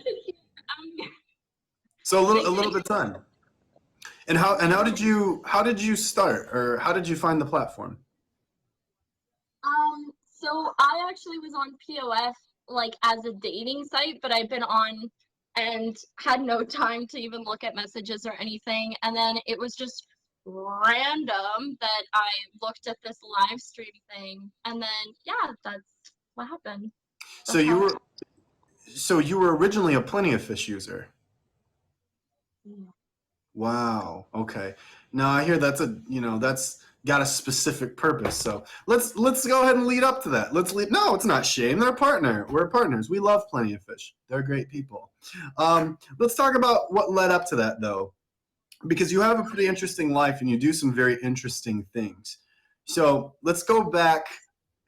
[SPEAKER 1] a little bit of time. And how did you start, or how did you find the platform?
[SPEAKER 5] So I actually was on POF like as a dating site, but I've been on and had no time to even look at messages or anything. And then it was just random that I looked at this live stream thing, and then yeah, that's what happened.
[SPEAKER 1] So you were originally a Plenty of Fish user.
[SPEAKER 5] Yeah.
[SPEAKER 1] Wow. Okay. Now I hear that's got a specific purpose. So let's go ahead and lead up to that. No, it's not shame. They're a partner. We're partners. We love Plenty of Fish. They're great people. Let's talk about what led up to that, though, because you have a pretty interesting life and you do some very interesting things. So let's go back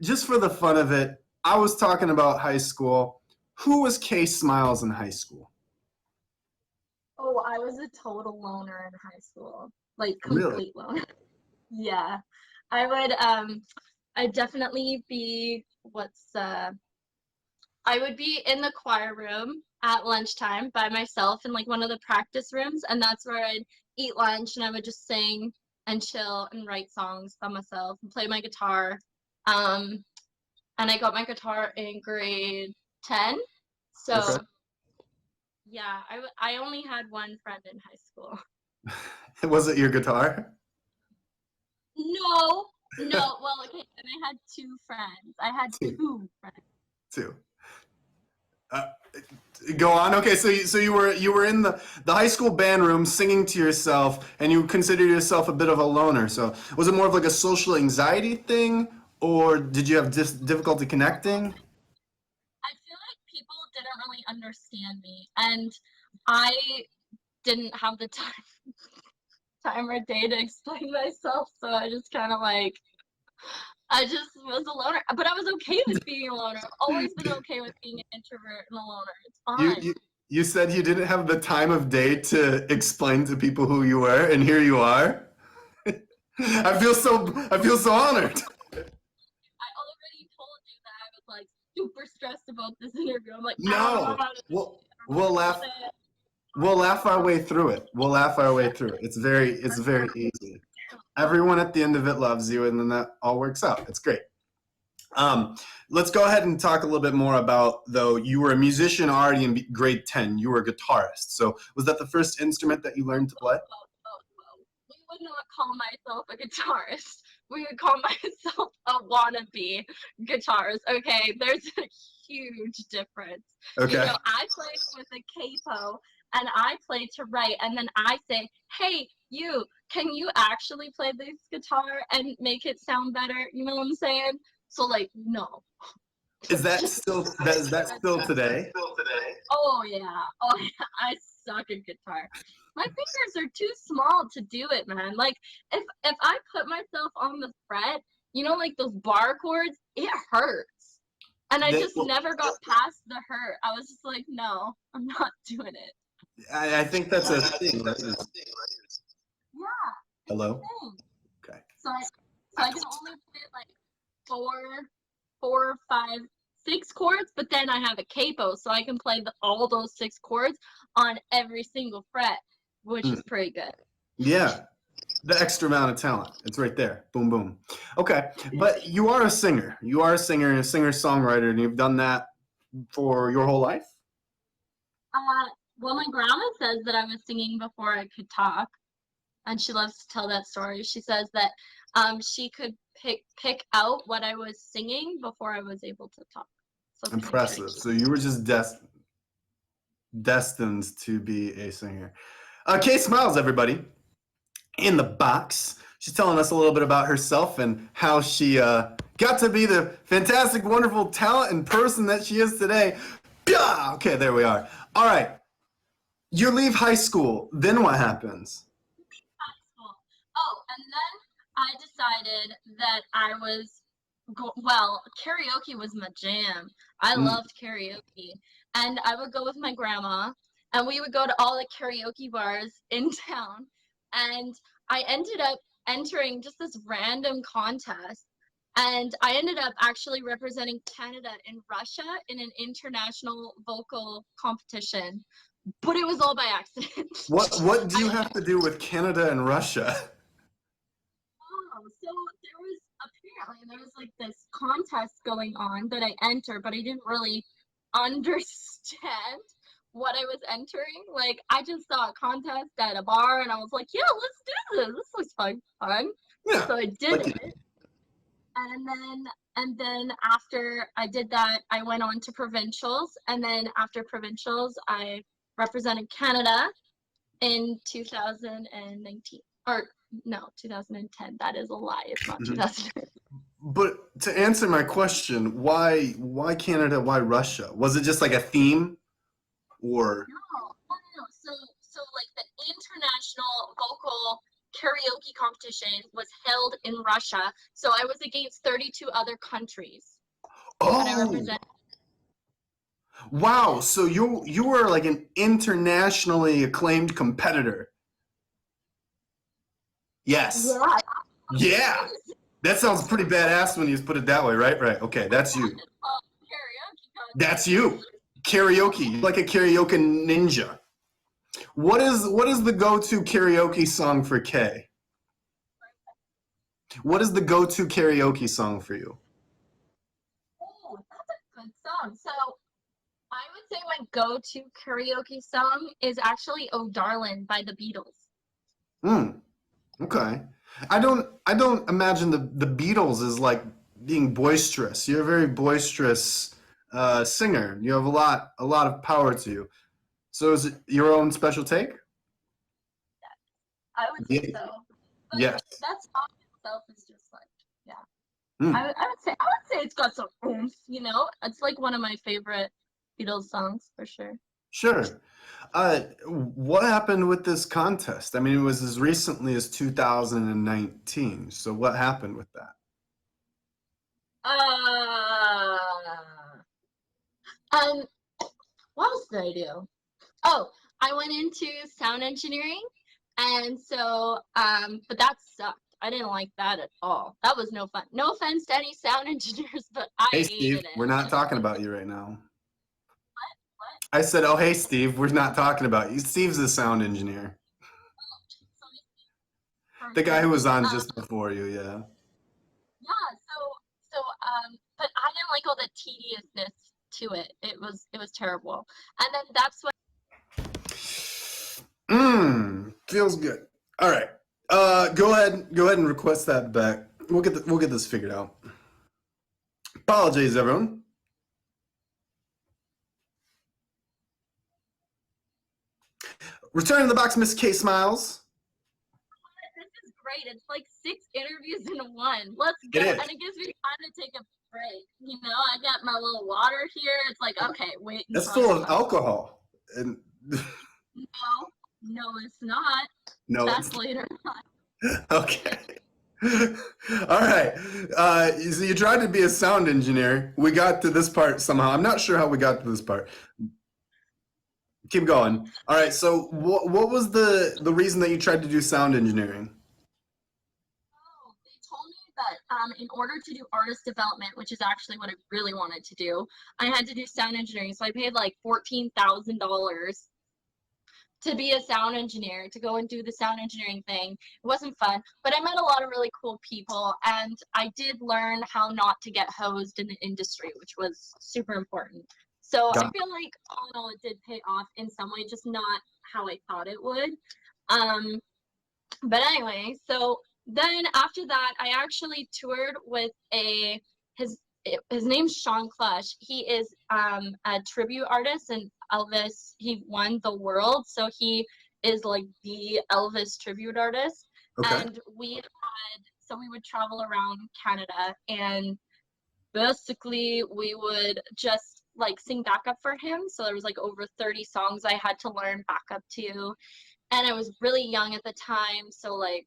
[SPEAKER 1] just for the fun of it. I was talking about high school. Who was Kay Smiles in high school?
[SPEAKER 5] Oh, I was a total loner in high school. Like
[SPEAKER 1] Really?
[SPEAKER 5] complete loner. Yeah. I'd definitely be I would be in the choir room at lunchtime by myself in like one of the practice rooms, and that's where I'd eat lunch and I would just sing and chill and write songs by myself and play my guitar. And I got my guitar in grade 10. So
[SPEAKER 1] Okay.
[SPEAKER 5] yeah, I only had one friend in high school.
[SPEAKER 1] Was it your guitar?
[SPEAKER 5] No. Well, okay, and I had 2 friends. I had 2 friends.
[SPEAKER 1] Two. Go on. Okay, so you were in the high school band room singing to yourself, and you considered yourself a bit of a loner. So was it more of like a social anxiety thing, or did you have difficulty connecting?
[SPEAKER 5] I feel like people didn't really understand me, and I didn't have the time or day to explain myself, so I just kind of like I just was a loner, but I was okay with being a loner. I've always been okay with being an introvert and a loner. It's fine.
[SPEAKER 1] You said you didn't have the time of day to explain to people who you were, and here you are. I feel so honored.
[SPEAKER 5] I already told you that I was like super stressed about this interview. I'm like, I don't
[SPEAKER 1] No,
[SPEAKER 5] know how to
[SPEAKER 1] we'll laugh. We'll laugh our way through it. It's very easy. Everyone at the end of it loves you, and then that all works out. It's great. Let's go ahead and talk a little bit more about, though, you were a musician already in grade 10. You were a guitarist. So was that the first instrument that you learned to play?
[SPEAKER 5] We would not call myself a guitarist. We would call myself a wannabe guitarist. Okay, there's a huge difference.
[SPEAKER 1] Okay.
[SPEAKER 5] You know, I play with a capo and I play to write, and then I say, hey, can you actually play this guitar and make it sound better? You know what I'm saying? So like, no.
[SPEAKER 1] Is that still today?
[SPEAKER 5] Oh yeah. I suck at guitar. My fingers are too small to do it, man. Like if I put myself on the fret, you know, like those bar chords, it hurts. And I just never got past the hurt. I was just like, no, I'm not doing it.
[SPEAKER 1] I think that's a thing, right?
[SPEAKER 5] Yeah.
[SPEAKER 1] Hello?
[SPEAKER 5] Okay. So I can only play like 4, 5, 6 chords, but then I have a capo, so I can play all those 6 chords on every single fret, which is pretty good.
[SPEAKER 1] Yeah. The extra amount of talent. It's right there. Boom, boom. Okay. But you are a singer. You are a singer and a singer-songwriter, and you've done that for your whole life?
[SPEAKER 5] Well, my grandma says that I was singing before I could talk, and she loves to tell that story. She says that she could pick out what I was singing before I was able to talk. So
[SPEAKER 1] Impressive. So you were just destined to be a singer. Kay Smiles, everybody, in the box. She's telling us a little bit about herself and how she got to be the fantastic, wonderful talent and person that she is today. Okay, there we are. All right. You leave high school. Then what happens?
[SPEAKER 5] high school. Oh, and then I decided that I was well, karaoke was my jam. I loved karaoke, and I would go with my grandma, and we would go to all the karaoke bars in town, and I ended up entering just this random contest, and I ended up actually representing Canada in Russia in an international vocal competition, but it was all by accident.
[SPEAKER 1] What do you have to do with Canada and Russia?
[SPEAKER 5] So there was like this contest going on that I entered, but I didn't really understand what I was entering. Like I just saw a contest at a bar and I was like, yeah, let's do this. This looks fun.
[SPEAKER 1] Yeah.
[SPEAKER 5] So I did it. And then after I did that, I went on to provincials, and then after provincials I represented Canada in 2019. Or no, 2010. That is a lie. It's not 2010.
[SPEAKER 1] But to answer my question, why Canada? Why Russia? Was it just like a theme, or?
[SPEAKER 5] No. So like the international vocal karaoke competition was held in Russia. So I was against 32 other countries that I represented.
[SPEAKER 1] Wow! So you were like an internationally acclaimed competitor. Yes.
[SPEAKER 5] Yeah.
[SPEAKER 1] Yeah. That sounds pretty badass when you put it that way, right? Right. Okay, that's you.
[SPEAKER 5] Karaoke.
[SPEAKER 1] That's you. Karaoke, like a karaoke ninja. What is the go-to karaoke song for Kay? What is the go-to karaoke song for you?
[SPEAKER 5] Oh, that's a good song. So I would say my go-to karaoke song is actually "Oh Darlin'" by the Beatles.
[SPEAKER 1] Okay. I don't imagine the Beatles as like being boisterous. You're a very boisterous singer. You have a lot of power to you. So is it your own special take?
[SPEAKER 5] I would say so. But
[SPEAKER 1] Yes.
[SPEAKER 5] that song itself is just like, yeah.
[SPEAKER 1] Mm.
[SPEAKER 5] I would say it's got some oomph, you know? It's like one of my favorite Beatles songs for sure.
[SPEAKER 1] Sure. What happened with this contest? I mean, it was as recently as 2019. So what happened with that?
[SPEAKER 5] What else did I do? Oh, I went into sound engineering, and so but that sucked. I didn't like that at all. That was no fun. No offense to any sound engineers, but I
[SPEAKER 1] Hey,
[SPEAKER 5] hated
[SPEAKER 1] Steve,
[SPEAKER 5] it.
[SPEAKER 1] we're not talking about you right now.
[SPEAKER 5] What?
[SPEAKER 1] I said, oh, hey, Steve, we're not talking about you. Steve's a sound engineer. The guy who was on just before you, yeah.
[SPEAKER 5] Yeah, but I didn't like all the tediousness to it. It was terrible. And then that's what
[SPEAKER 1] Feels good. All right. Go ahead and request that back. We'll get this figured out. Apologies, everyone. Return to the box, Miss Kay Smiles.
[SPEAKER 5] this is great. It's like 6 interviews in one. Let's go.
[SPEAKER 1] It is.
[SPEAKER 5] And it gives me time to take a break. You know, I got my little water here. It's like, okay, wait.
[SPEAKER 1] That's full of alcohol. And
[SPEAKER 5] No, it's not.
[SPEAKER 1] no,
[SPEAKER 5] That's later on.
[SPEAKER 1] okay. All right. So you tried to be a sound engineer. We got to this part somehow. I'm not sure how we got to this part. Keep going. All right. So what was the reason that you tried to do sound engineering?
[SPEAKER 5] Oh, they told me that in order to do artist development, which is actually what I really wanted to do, I had to do sound engineering. So I paid like $14,000 to be a sound engineer, to go and do the sound engineering thing. It wasn't fun, but I met a lot of really cool people, and I did learn how not to get hosed in the industry, which was super important. So I feel like all in all, it did pay off in some way, just not how I thought it would. But anyway, so then after that, I actually toured with his name's Sean Clush. He is a tribute artist, and Elvis, he won the world, so he is like the Elvis tribute artist.
[SPEAKER 1] Okay.
[SPEAKER 5] And we would travel around Canada, and basically we would just like sing backup for him. So there was like over 30 songs I had to learn backup to, and I was really young at the time, so like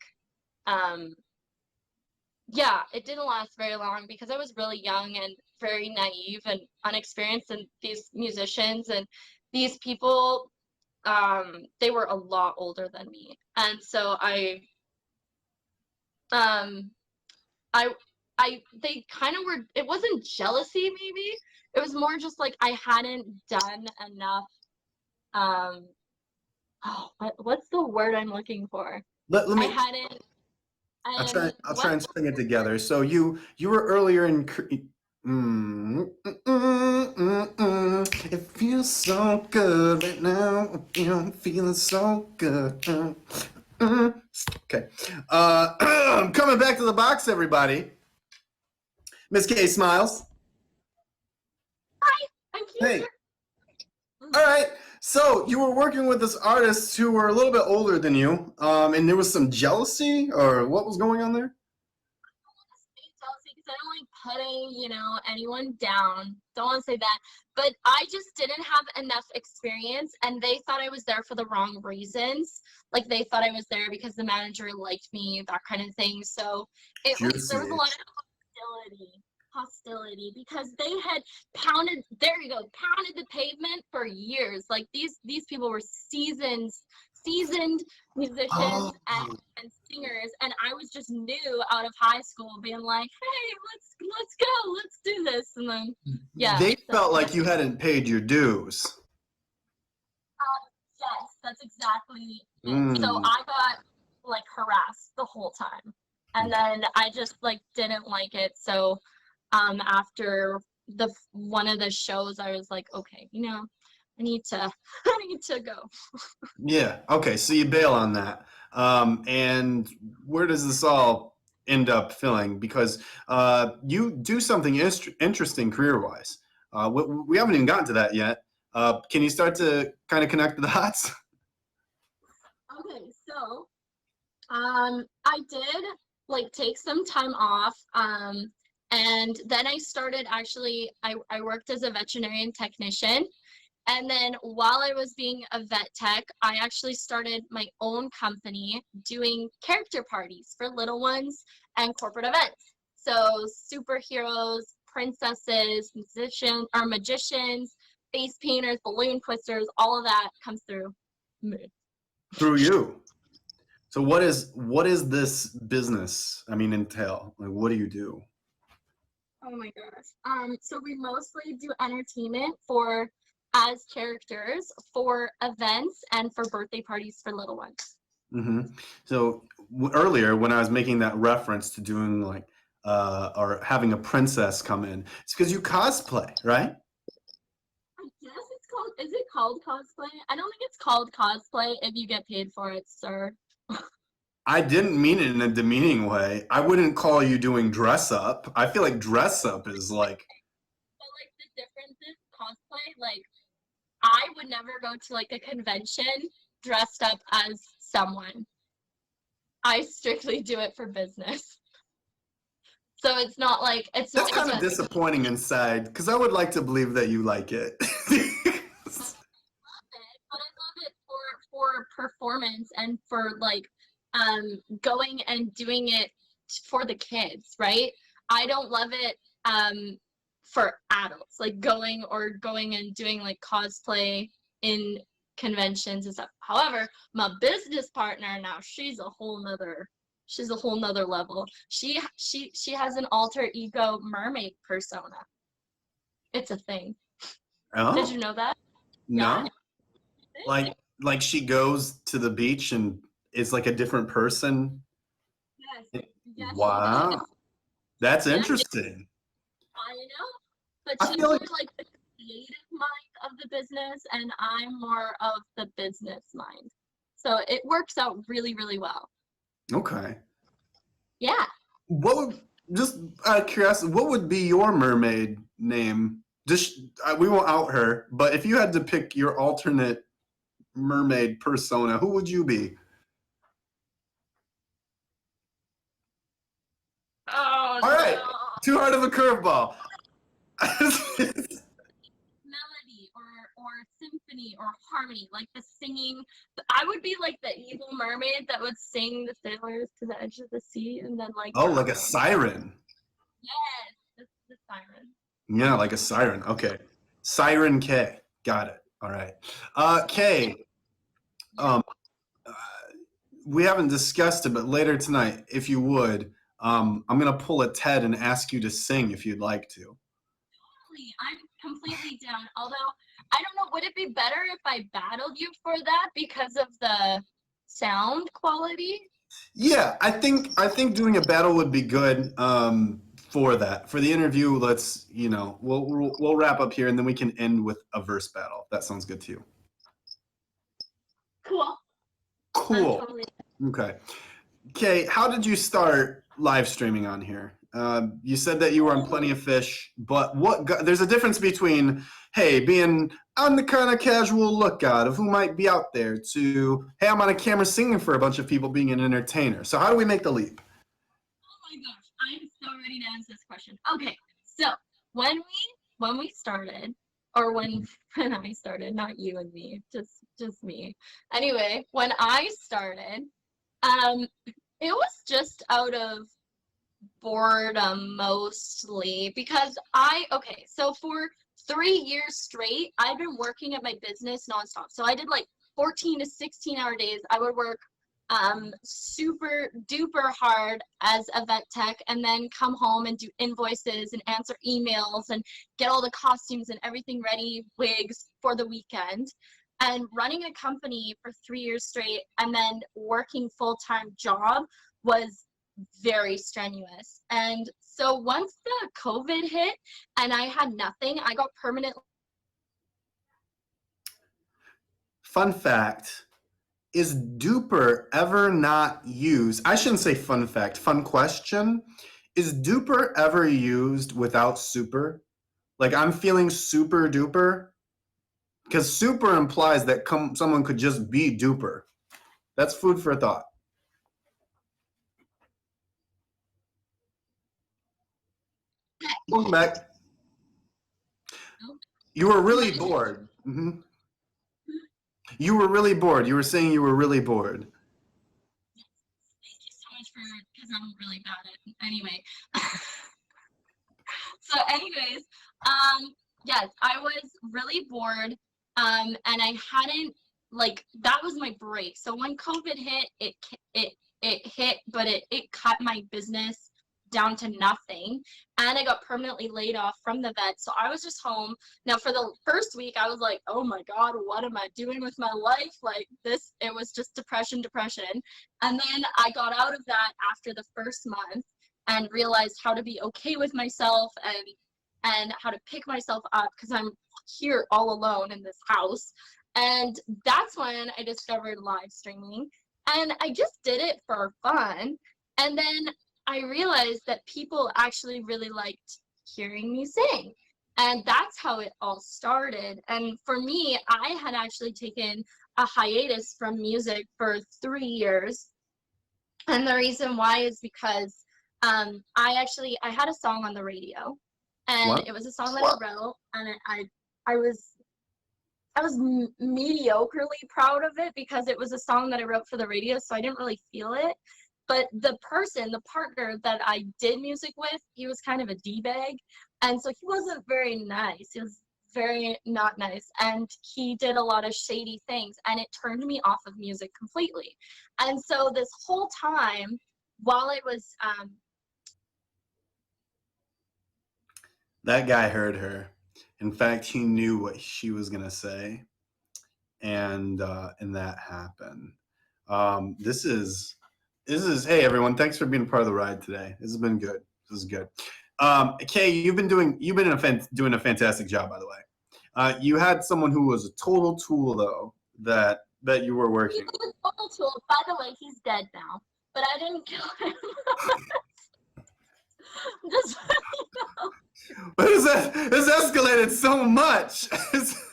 [SPEAKER 5] yeah, it didn't last very long because I was really young and very naive and unexperienced, and these musicians and these people, they were a lot older than me. And so um they kind of were, it wasn't jealousy maybe, it was more just like I hadn't done enough, what's the word I'm looking for?
[SPEAKER 1] Let
[SPEAKER 5] I
[SPEAKER 1] me.
[SPEAKER 5] hadn't,
[SPEAKER 1] I'll try and string it together. So you were earlier in. It feels so good right now. I'm feeling so good. Okay. Coming back to the box, everybody. Miss K Smiles.
[SPEAKER 5] Hi, I'm here.
[SPEAKER 1] Hey. All right. So you were working with this artist who were a little bit older than you, and there was some jealousy, or what was going on there?
[SPEAKER 5] Jealousy because I don't like putting, anyone down. Don't want to say that, but I just didn't have enough experience, and they thought I was there for the wrong reasons. Like they thought I was there because the manager liked me, that kind of thing. So there was a lot of hostility because they had pounded the pavement for years. Like these people were seasoned musicians and singers, and I was just new out of high school being like, hey, let's go, let's do this. And then
[SPEAKER 1] They felt like you hadn't paid your dues.
[SPEAKER 5] Yes, that's exactly it. So I got like harassed the whole time, and then I just like didn't like it. So after one of the shows, I was like, okay, I need to go.
[SPEAKER 1] Yeah. Okay. So you bail on that. And where does this all end up filling? Because you do something interesting career-wise. We haven't even gotten to that yet. Can you start to kind of connect the dots?
[SPEAKER 5] Okay, so I did like take some time off. And then I started I worked as a veterinarian technician. And then while I was being a vet tech, I actually started my own company doing character parties for little ones and corporate events. So superheroes, princesses, magicians, face painters, balloon twisters, all of that comes through me.
[SPEAKER 1] Through you. So what is this business? Entail? Like, what do you do?
[SPEAKER 5] Oh my gosh. So we mostly do entertainment as characters for events and for birthday parties for little ones.
[SPEAKER 1] Mm-hmm. So earlier, when I was making that reference to doing like or having a princess come in, it's because you cosplay, right?
[SPEAKER 5] I guess is it called cosplay? I don't think it's called cosplay if you get paid for it, sir.
[SPEAKER 1] I didn't mean it in a demeaning way. I wouldn't call you doing dress up. I feel like dress up is like.
[SPEAKER 5] But like the difference is cosplay, like I would never go to like a convention dressed up as someone. I strictly do it for business. So it's not like it's
[SPEAKER 1] That's
[SPEAKER 5] not
[SPEAKER 1] kind of disappointing inside, because I would like to believe that you like it.
[SPEAKER 5] But I love it for performance and for like going and doing it for the kids, right? I don't love it for adults, like going and doing like cosplay in conventions and stuff. However, my business partner now, she's a whole nother level. She has an alter ego mermaid persona. It's a thing.
[SPEAKER 1] Oh,
[SPEAKER 5] Did you know that?
[SPEAKER 1] no.
[SPEAKER 5] Yeah.
[SPEAKER 1] Like she goes to the beach and is like a different person.
[SPEAKER 5] Yes. Yes.
[SPEAKER 1] Wow, that's interesting.
[SPEAKER 5] I know, but
[SPEAKER 1] I
[SPEAKER 5] she's
[SPEAKER 1] feel
[SPEAKER 5] more
[SPEAKER 1] like-
[SPEAKER 5] like the creative mind of the business, and I'm more of the business mind. So it works out really, really well.
[SPEAKER 1] Okay.
[SPEAKER 5] Yeah.
[SPEAKER 1] What would, just out of curiosity, what would be your mermaid name? Just we won't out her, but if you had to pick your alternate mermaid persona, who would you be?
[SPEAKER 5] Oh
[SPEAKER 1] All right,
[SPEAKER 5] no.
[SPEAKER 1] too hard of a curveball.
[SPEAKER 5] Melody or symphony or harmony, like the singing. I would be like the evil mermaid that would sing the sailors to the edge of the sea and then like
[SPEAKER 1] Oh,
[SPEAKER 5] drown
[SPEAKER 1] like a
[SPEAKER 5] them.
[SPEAKER 1] siren.
[SPEAKER 5] Yes, the siren.
[SPEAKER 1] Yeah, like a siren. Okay, Siren K. Got it. All right. K. Um, uh, we haven't discussed it, but later tonight, if you would, I'm gonna pull a Ted and ask you to sing if you'd like to.
[SPEAKER 5] Totally, I'm completely down. Although I don't know, would it be better if I battled you for that because of the sound quality?
[SPEAKER 1] Yeah, I think doing a battle would be good for that. For the interview, let's we'll wrap up here and then we can end with a verse battle. That sounds good to you.
[SPEAKER 5] Cool. I'm
[SPEAKER 1] Cool.
[SPEAKER 5] totally
[SPEAKER 1] Okay. Okay, how did you start live streaming on here? You said that you were on Plenty of Fish, but there's a difference between, hey, being on the kind of casual lookout of who might be out there to, hey, I'm on a camera singing for a bunch of people being an entertainer. So how do we make the leap?
[SPEAKER 5] Oh my gosh, I'm so ready to answer this question. Okay, so when we started, or when I started, not you and me, just me. Anyway, when I started, it was just out of boredom mostly because okay, so for 3 years straight, I've been working at my business nonstop. So I did like 14 to 16-hour days. I would work super duper hard as a vet tech and then come home and do invoices and answer emails and get all the costumes and everything ready, wigs for the weekend. And running a company for 3 years straight and then working full-time job was very strenuous. And so once the COVID hit and I had nothing, I got permanent.
[SPEAKER 1] Fun fact, is duper ever not used? I shouldn't say fun fact, fun question. Is duper ever used without super? Like I'm feeling super duper? Because super implies that someone could just be duper. That's food for thought. Welcome back. You were really bored. Mm-hmm. You were really bored. You were saying you were really bored.
[SPEAKER 5] Thank you so much because I'm really bad at anyway. So anyways, yes, I was really bored, and I hadn't, like, that was my break. So when COVID hit, it hit, but it cut my business down to nothing, and I got permanently laid off from the vet. So I was just home. Now for the first week, I was like, oh my God, what am I doing with my life? Like this, it was just depression. And then I got out of that after the first month and realized how to be okay with myself and how to pick myself up because I'm here all alone in this house. And that's when I discovered live streaming. And I just did it for fun. And then I realized that people actually really liked hearing me sing. And that's how it all started. And for me, I had actually taken a hiatus from music for 3 years. And the reason why is because I had a song on the radio, and
[SPEAKER 1] What?
[SPEAKER 5] it was a song that I wrote, and I was mediocrely proud of it because it was a song that I wrote for the radio, so I didn't really feel it. But the partner that I did music with, he was kind of a D-bag, and so he wasn't very nice. He was very not nice, and he did a lot of shady things, and it turned me off of music completely. And so this whole time, while I was
[SPEAKER 1] That guy heard her. In fact, he knew what she was gonna say, and that happened. This is hey everyone, thanks for being a part of the ride today. This has been good. This is good. Kay, you've been doing a fantastic job, by the way. You had someone who was a total tool though that you were working.
[SPEAKER 5] he was a total tool. By the way, he's dead now. but I didn't kill him. Just so you know.
[SPEAKER 1] What is that? This escalated so much.
[SPEAKER 5] I'm sorry.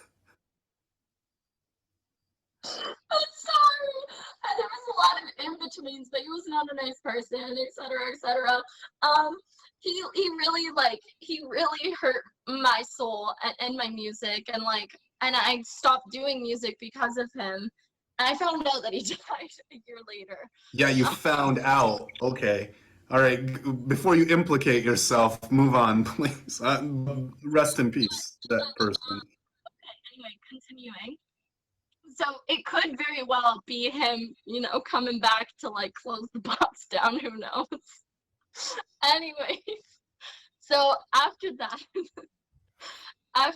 [SPEAKER 5] And there was a lot of in-betweens, but he was not a nice person, etc., etc. He really hurt my soul and my music, and I stopped doing music because of him. And I found out that he died a year later.
[SPEAKER 1] Yeah, you found out. Okay. All right. Before you implicate yourself, move on, please. Rest in peace, that person.
[SPEAKER 5] Okay, anyway, continuing. So it could very well be him, coming back to close the box down. Who knows? Anyway, so after that, I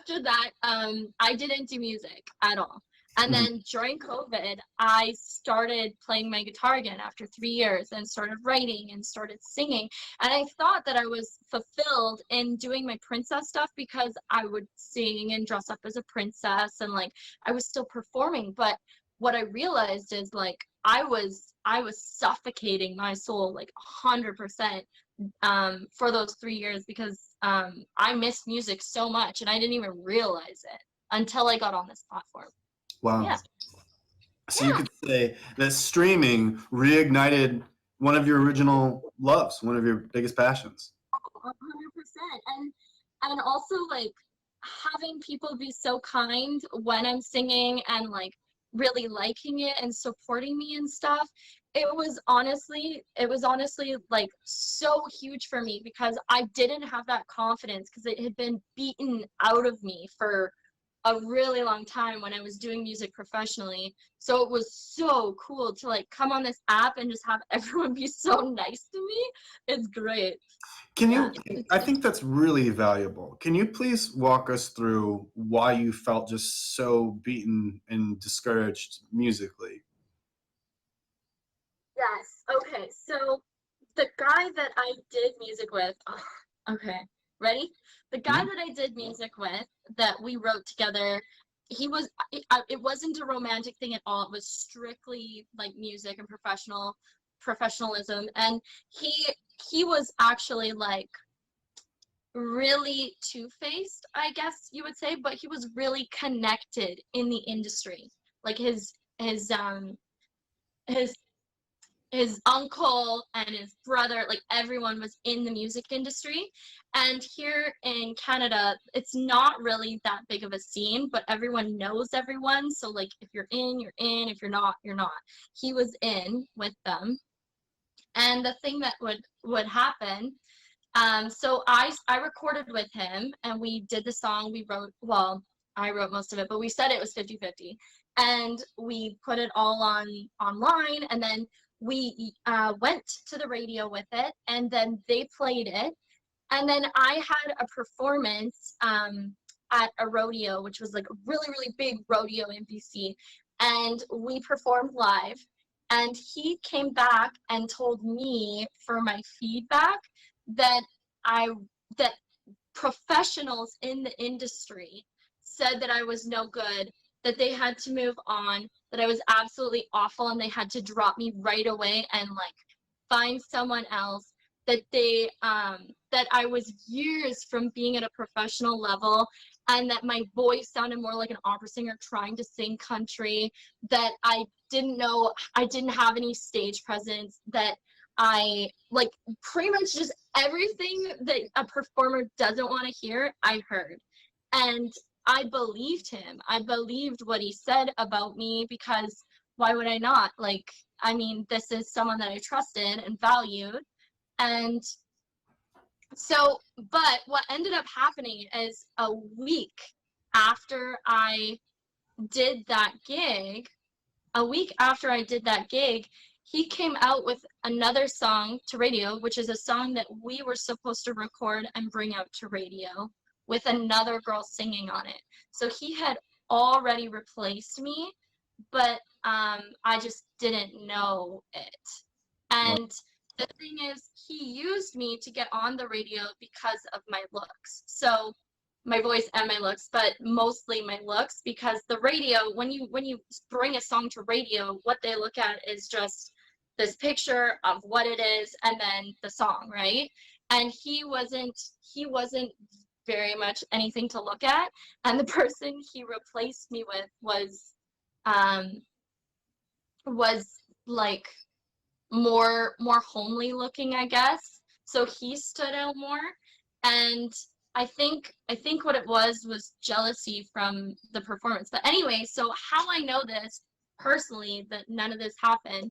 [SPEAKER 5] didn't do music at all. And then during COVID, I started playing my guitar again after 3 years and started writing and started singing. And I thought that I was fulfilled in doing my princess stuff because I would sing and dress up as a princess and I was still performing. But what I realized is I was suffocating my soul 100% for those 3 years because I missed music so much and I didn't even realize it until I got on this platform.
[SPEAKER 1] Wow.
[SPEAKER 5] Yeah.
[SPEAKER 1] So you could say that streaming reignited one of your original loves, one of your biggest passions.
[SPEAKER 5] 100%. And also having people be so kind when I'm singing and really liking it and supporting me and stuff. It was honestly so huge for me because I didn't have that confidence because it had been beaten out of me for a really long time when I was doing music professionally. So it was so cool to come on this app and just have everyone be so nice to me. It's great.
[SPEAKER 1] Can you, I think that's really valuable. Can you please walk us through why you felt just so beaten and discouraged musically?
[SPEAKER 5] Yes. Okay. So the guy that I did music with, okay, ready? The guy that I did music with, that we wrote together, it wasn't a romantic thing at all. It was strictly music and professionalism. And he was actually really two-faced, I guess you would say, but he was really connected in the industry. His uncle and his brother, everyone was in the music industry. And here in Canada, it's not really that big of a scene, but everyone knows everyone. So if you're in, you're in. If you're not, you're not. He was in with them. And the thing that would happen, so I recorded with him and we did the song. I wrote most of it, but we said it was 50-50. And we put it all online, and then we went to the radio with it, and then they played it. And then I had a performance at a rodeo, which was a really, really big rodeo in BC. And we performed live. And he came back and told me for my feedback that professionals in the industry said that I was no good, that they had to move on, that I was absolutely awful, and they had to drop me right away and find someone else, that that I was years from being at a professional level, and that my voice sounded more like an opera singer trying to sing country, that I didn't have any stage presence, that I pretty much just everything that a performer doesn't want to hear, I heard. And I believed him. I believed what he said about me because why would I not? This is someone that I trusted and valued. And so, but what ended up happening is a week after I did that gig, he came out with another song to radio, which is a song that we were supposed to record and bring out to radio with another girl singing on it. So he had already replaced me, but I just didn't know it. And the thing is, he used me to get on the radio because of my looks. So my voice and my looks, but mostly my looks, because the radio, when you bring a song to radio, what they look at is just this picture of what it is and then the song, right? And he wasn't very much anything to look at. And the person he replaced me with was like more homely looking, I guess. So he stood out more. And I think what it was jealousy from the performance. But anyway, so how I know this personally, that none of this happened,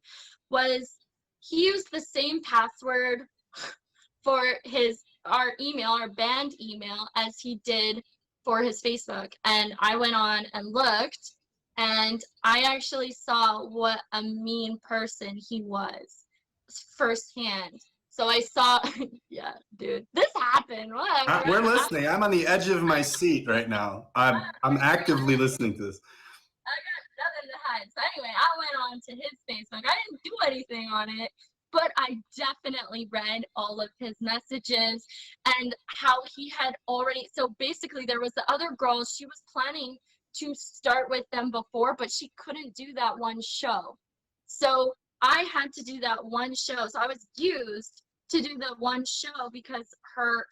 [SPEAKER 5] was he used the same password for our band email, as he did for his Facebook. And I went on and looked, and I actually saw what a mean person he was firsthand. So I saw, yeah, dude, this happened. Whatever.
[SPEAKER 1] We're listening. I'm on the edge of my seat right now. I'm actively listening to this.
[SPEAKER 5] I got nothing to hide. So anyway, I went on to his Facebook. I didn't do anything on it, but I definitely read all of his messages and how he had already. So basically, there was the other girl. She was planning to start with them before, but she couldn't do that one show. So I had to do that one show. So I was used to do the one show because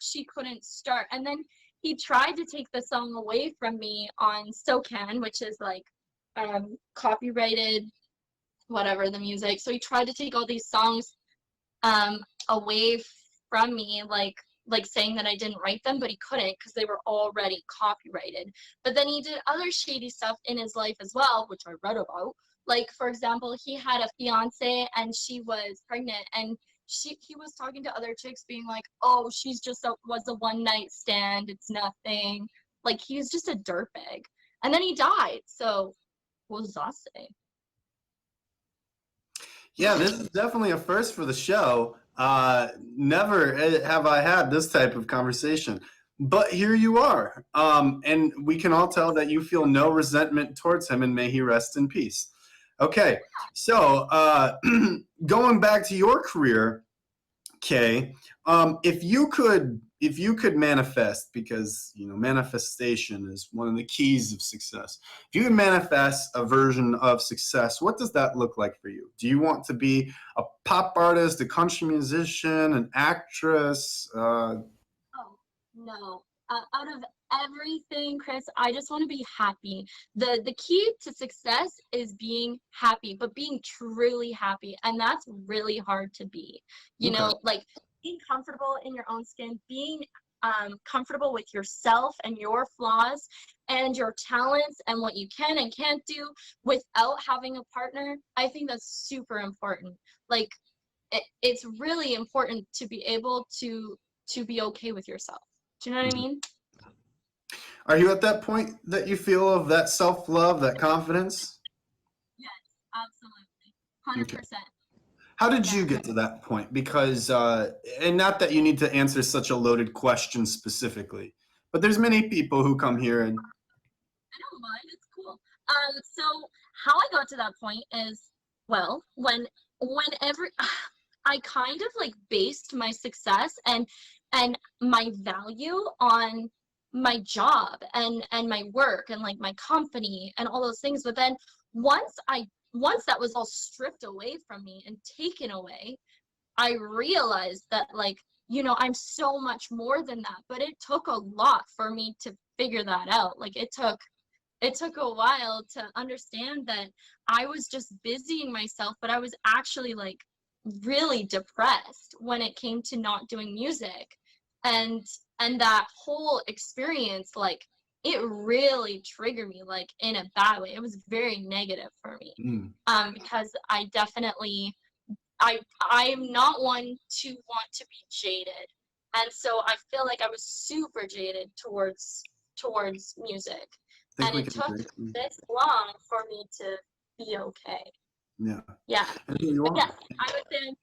[SPEAKER 5] she couldn't start. And then he tried to take the song away from me on SOCAN, which is like copyrighted, whatever, the music. So he tried to take all these songs away from me, like saying that I didn't write them, but he couldn't because they were already copyrighted. But then he did other shady stuff in his life as well, which I read about. Like, for example, he had a fiance and she was pregnant, and he was talking to other chicks being like, oh, she's just was a one night stand, it's nothing. Like, he was just a dirtbag. And then he died. So what does that say?
[SPEAKER 1] Yeah, this is definitely a first for the show. Never have I had this type of conversation, but here you are. And we can all tell that you feel no resentment towards him, and may he rest in peace. Okay, so going back to your career, Kay, if you could manifest, because manifestation is one of the keys of success. If you could manifest a version of success, what does that look like for you? Do you want to be a pop artist, a country musician, an actress?
[SPEAKER 5] Oh no! Out of everything, Chris, I just want to be happy. The key to success is being happy, but being truly happy, and that's really hard to be. You know, like being comfortable in your own skin, being comfortable with yourself and your flaws and your talents and what you can and can't do without having a partner. I think that's super important. Like, it's really important to be able to be okay with yourself. Do you know what I mean?
[SPEAKER 1] Are you at that point that you feel of that self-love, that confidence?
[SPEAKER 5] Yes, absolutely. 100%.
[SPEAKER 1] Okay. How did you get to that point? Because, and not that you need to answer such a loaded question specifically, but there's many people who come here and.
[SPEAKER 5] I don't mind, it's cool. So how I got to that point is, well, whenever I kind of like based my success and my value on my job and my work and like my company and all those things. But then once that was all stripped away from me and taken away, I realized that, like, I'm so much more than that. But it took a lot for me to figure that out. Like, it took a while to understand that I was just busying myself, but I was actually like really depressed when it came to not doing music. And that whole experience, like, it really triggered me, like, in a bad way. It was very negative for me. Because I definitely, I'm not one to want to be jaded. And so I feel like I was super jaded towards music. And it took this long for me to be okay.
[SPEAKER 1] Yeah.
[SPEAKER 5] Yeah.
[SPEAKER 1] But
[SPEAKER 5] yes, I would say I'm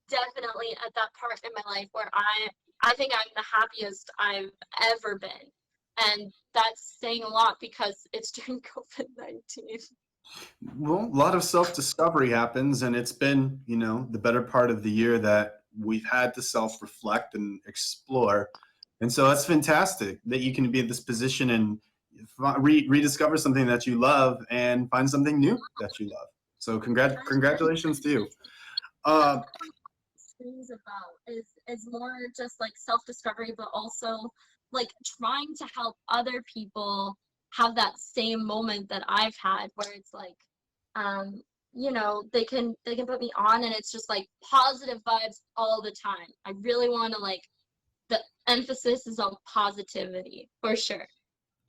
[SPEAKER 5] definitely at that part in my life where I think I'm the happiest I've ever been. And that's saying a lot because it's during COVID-19.
[SPEAKER 1] Well, a lot of self-discovery happens, and it's been, the better part of the year that we've had to self-reflect and explore. And so that's fantastic that you can be in this position and rediscover something that you love and find something new that you love. So congratulations to you.
[SPEAKER 5] Streams about is more just like self-discovery, but also like trying to help other people have that same moment that I've had, where it's like you know, they can put me on and it's just like positive vibes all the time. I really want to like, the emphasis is on positivity for sure.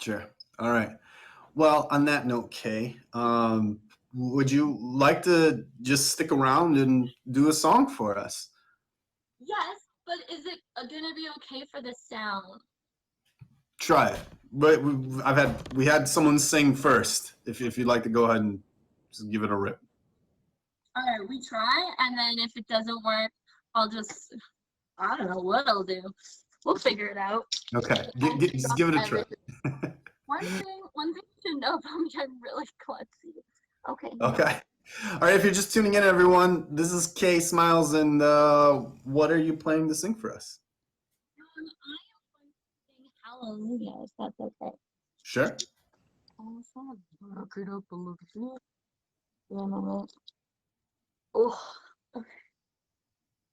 [SPEAKER 1] Sure. All right. Well, on that note, Kay, would you like to just stick around and do a song for us?
[SPEAKER 5] Yes, but is it gonna be okay for the sound?
[SPEAKER 1] Try it. But we had someone sing first. If you'd like to go ahead and just give it a rip.
[SPEAKER 5] All right, we try, and then if it doesn't work, I don't know what I'll do. We'll figure it out.
[SPEAKER 1] Okay. Just give it a try.
[SPEAKER 5] One thing to know about me, I'm really klutzy. Okay.
[SPEAKER 1] Okay. All right. If you're just tuning in, everyone, this is Kay Smiles, and what are you planning to sing for us?
[SPEAKER 5] I am going to sing Hallelujah, if that's okay.
[SPEAKER 1] Sure.
[SPEAKER 5] I'll look it up a little bit. One moment. Oh, okay.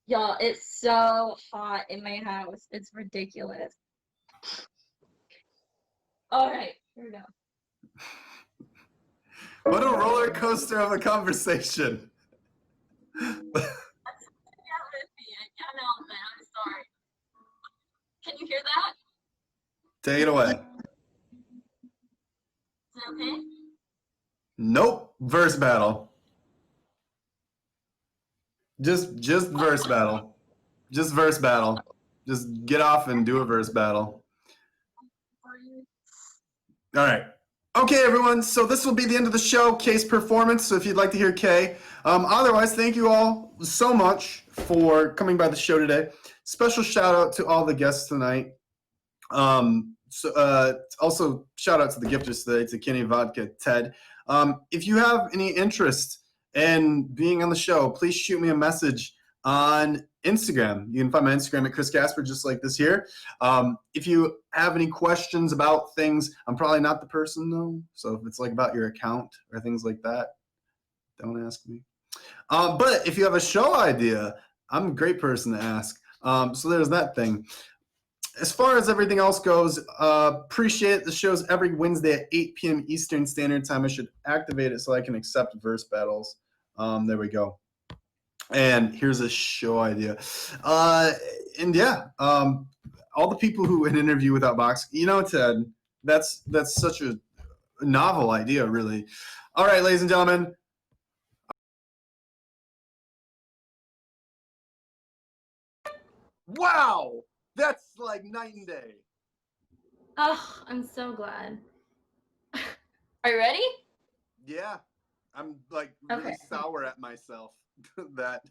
[SPEAKER 5] Y'all, it's so hot in my house. It's ridiculous. All right, here we go.
[SPEAKER 1] What a roller coaster of a conversation.
[SPEAKER 5] Yeah, with me. I can't help it. I'm sorry. Can you hear that?
[SPEAKER 1] Take it away.
[SPEAKER 5] Is it okay?
[SPEAKER 1] Nope. Verse battle. Just verse battle. Just verse battle. Just get off and do a verse battle. All right. Okay, everyone. So this will be the end of the show, Kay's performance. So if you'd like to hear Kay, otherwise, thank you all so much for coming by the show today. Special shout out to all the guests tonight. Also shout out to the gifters today, to Kenny, Vodka, Ted. If you have any interest in being on the show, please shoot me a message on Instagram. You can find my Instagram at Chris Gasper, just like this here. If you have any questions about things, I'm probably not the person though. So if it's like about your account or things like that, don't ask me. But if you have a show idea, I'm a great person to ask. So there's that thing. As far as everything else goes, appreciate the shows every Wednesday at 8 p.m. Eastern Standard Time. I should activate it so I can accept verse battles. There we go. And here's a show idea. And yeah, all the people who would interview without box, you know, Ted, that's such a novel idea, really. All right, ladies and gentlemen. Wow, that's like night and day.
[SPEAKER 5] Oh, I'm so glad. Are you ready?
[SPEAKER 1] Yeah, I'm like really
[SPEAKER 5] Okay.
[SPEAKER 1] sour at myself that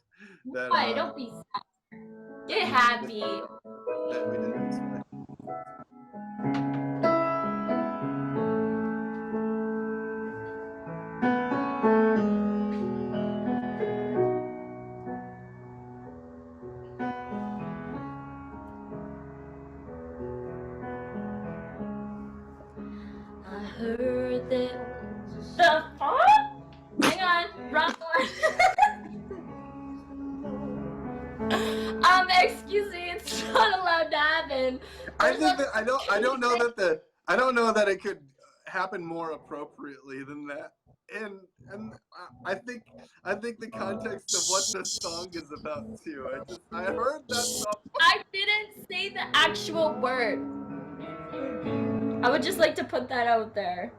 [SPEAKER 5] Why? Don't be sad. Get happy.
[SPEAKER 1] that we didn't expect.
[SPEAKER 5] I heard that. The fuck? Hang on, wrong one. Excuse me, it's not allowed to happen.
[SPEAKER 1] I think that I don't know that it could happen more appropriately than that. And I think the context of what the song is about too. I heard that song.
[SPEAKER 5] I didn't say the actual word. I would just like to put that out there.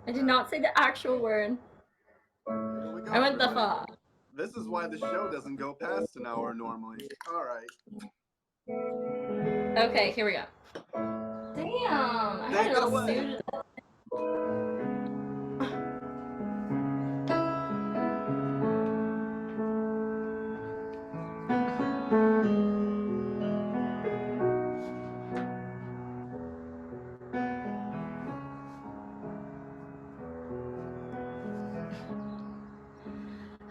[SPEAKER 5] I did not say the actual word.
[SPEAKER 1] Here we go,
[SPEAKER 5] I went the
[SPEAKER 1] everybody.
[SPEAKER 5] fuck.
[SPEAKER 1] This is why the show doesn't go past an hour normally. All right.
[SPEAKER 5] Okay, here we go. Damn, I had
[SPEAKER 1] Take
[SPEAKER 5] it
[SPEAKER 1] it
[SPEAKER 5] all
[SPEAKER 1] away.
[SPEAKER 5] suited up.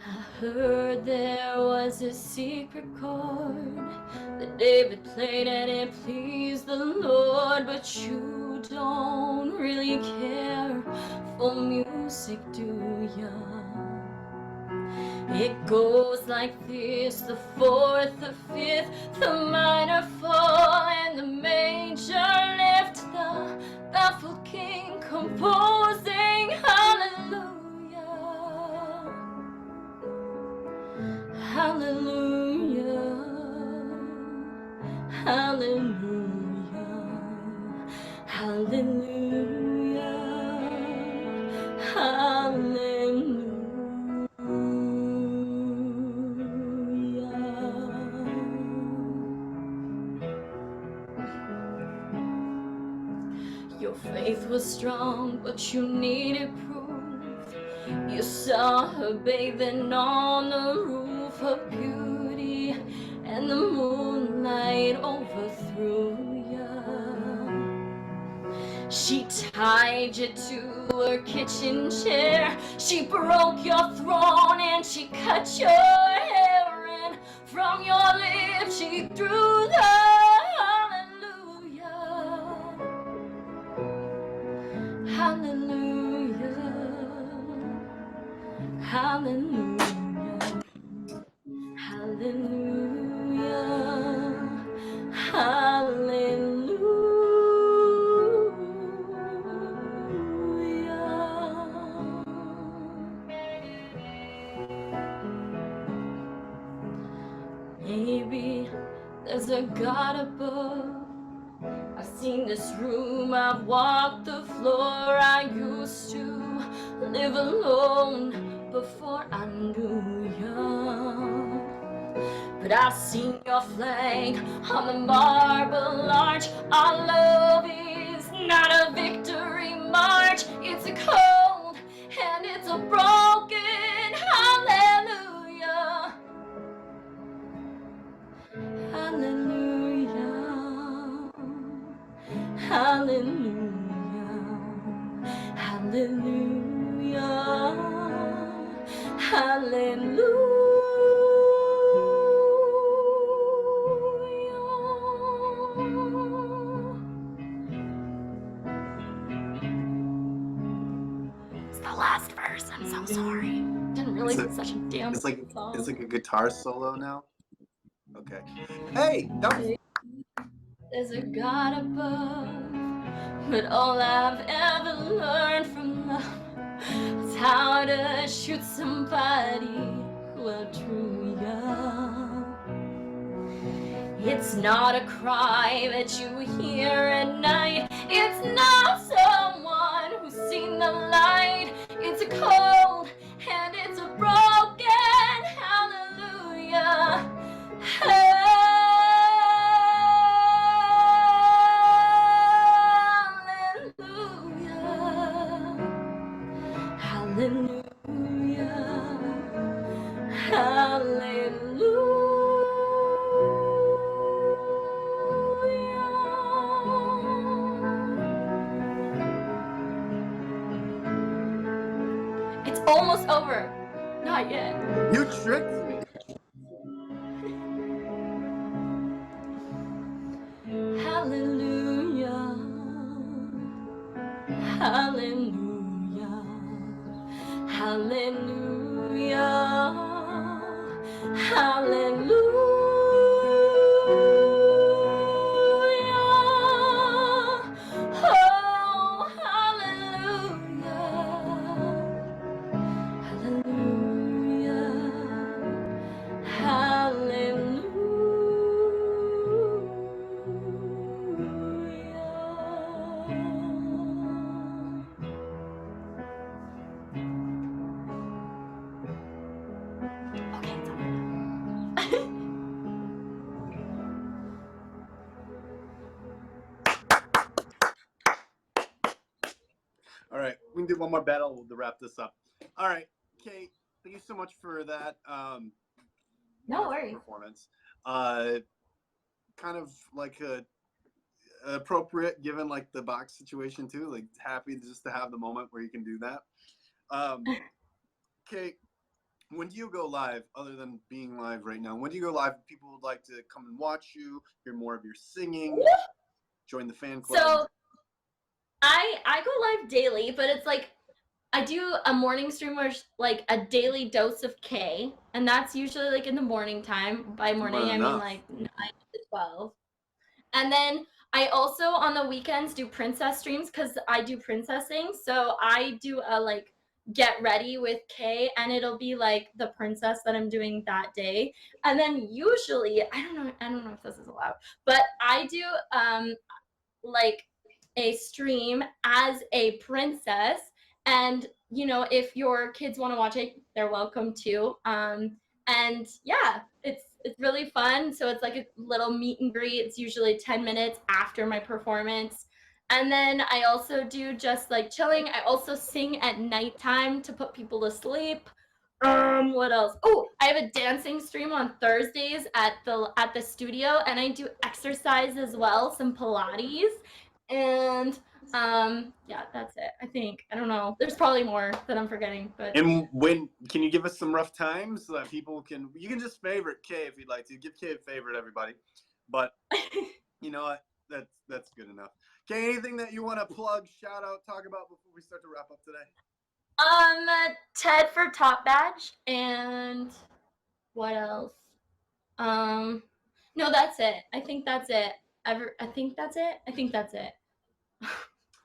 [SPEAKER 5] I heard there was a secret chord that David played and it pleased the Lord, but you don't really care for music, do ya?
[SPEAKER 6] It goes like this: the fourth, the fifth, the minor fall, and the major lift. The baffled king composing hallelujah, hallelujah, hallelujah, hallelujah, hallelujah. Your faith was strong, but you needed proof. You saw her bathing on the roof, her beauty, and the moonlight overthrew you. She tied you to her kitchen chair. She broke your throne and she cut your hair, and from your lips she threw the hallelujah, hallelujah, hallelujah, hallelujah. Maybe there's a God above. I've seen this room, I've walked the floor. I used to live alone before I knew you. But I've seen your flag on the marble arch. Our love is not a victory march. It's a cold and it's a broken hallelujah. Hallelujah. Hallelujah, hallelujah, hallelujah. It's the last verse. I'm so sorry. Didn't realize it's such a damn
[SPEAKER 1] It's like
[SPEAKER 6] song.
[SPEAKER 1] it's like a guitar solo now. Okay. Hey, that was
[SPEAKER 6] There's a God above, but all I've ever learned from love is how to shoot somebody who outdrew you. It's not a cry that you hear at night. It's not someone who's seen the light. It's a cold and it's a broken hallelujah. Hallelujah, hallelujah. It's almost over. Not yet.
[SPEAKER 1] you tricked me.
[SPEAKER 6] Hallelujah, hallelujah, hallelujah, hallelujah. Oh, hallelujah, hallelujah, okay, it's over now.
[SPEAKER 1] All right, we can do one more battle to wrap this up. All right, Kate, thank you so much for that.
[SPEAKER 6] No worries.
[SPEAKER 1] Performance. Kind of like appropriate given like the box situation too. Like happy just to have the moment where you can do that. Kate, when do you go live other than being live right now? When do you go live? People would like to come and watch you, hear more of your singing, join the fan club.
[SPEAKER 6] So I go live daily, but it's like I do a morning stream where it's like a daily dose of K, and that's usually like in the morning time. By morning,
[SPEAKER 1] Well
[SPEAKER 6] I mean
[SPEAKER 1] enough.
[SPEAKER 6] like 9 to 12. And then I also on the weekends do princess streams because I do princessing. So I do a like get ready with K, and it'll be like the princess that I'm doing that day. And then usually I don't know if this is allowed, but I do like a stream as a princess, and you know, if your kids want to watch it, they're welcome to. And yeah, it's really fun. So it's like a little meet and greet. It's usually 10 minutes after my performance. And then I also do just like chilling. I also sing at nighttime to put people to sleep. What else? Oh, I have a dancing stream on Thursdays at the studio, and I do exercise as well, some Pilates. And yeah, that's it. I think. I don't know. There's probably more that I'm forgetting, but
[SPEAKER 1] And when can you give us some rough times so that people can? You can just favorite K if you'd like to. Give K a favorite, everybody. But you know what? That's good enough. K, anything that you want to plug, shout out, talk about before we start to wrap up today?
[SPEAKER 6] Ted for Top Badge, and what else? No, that's it. I think that's it. I think that's it. I think that's it.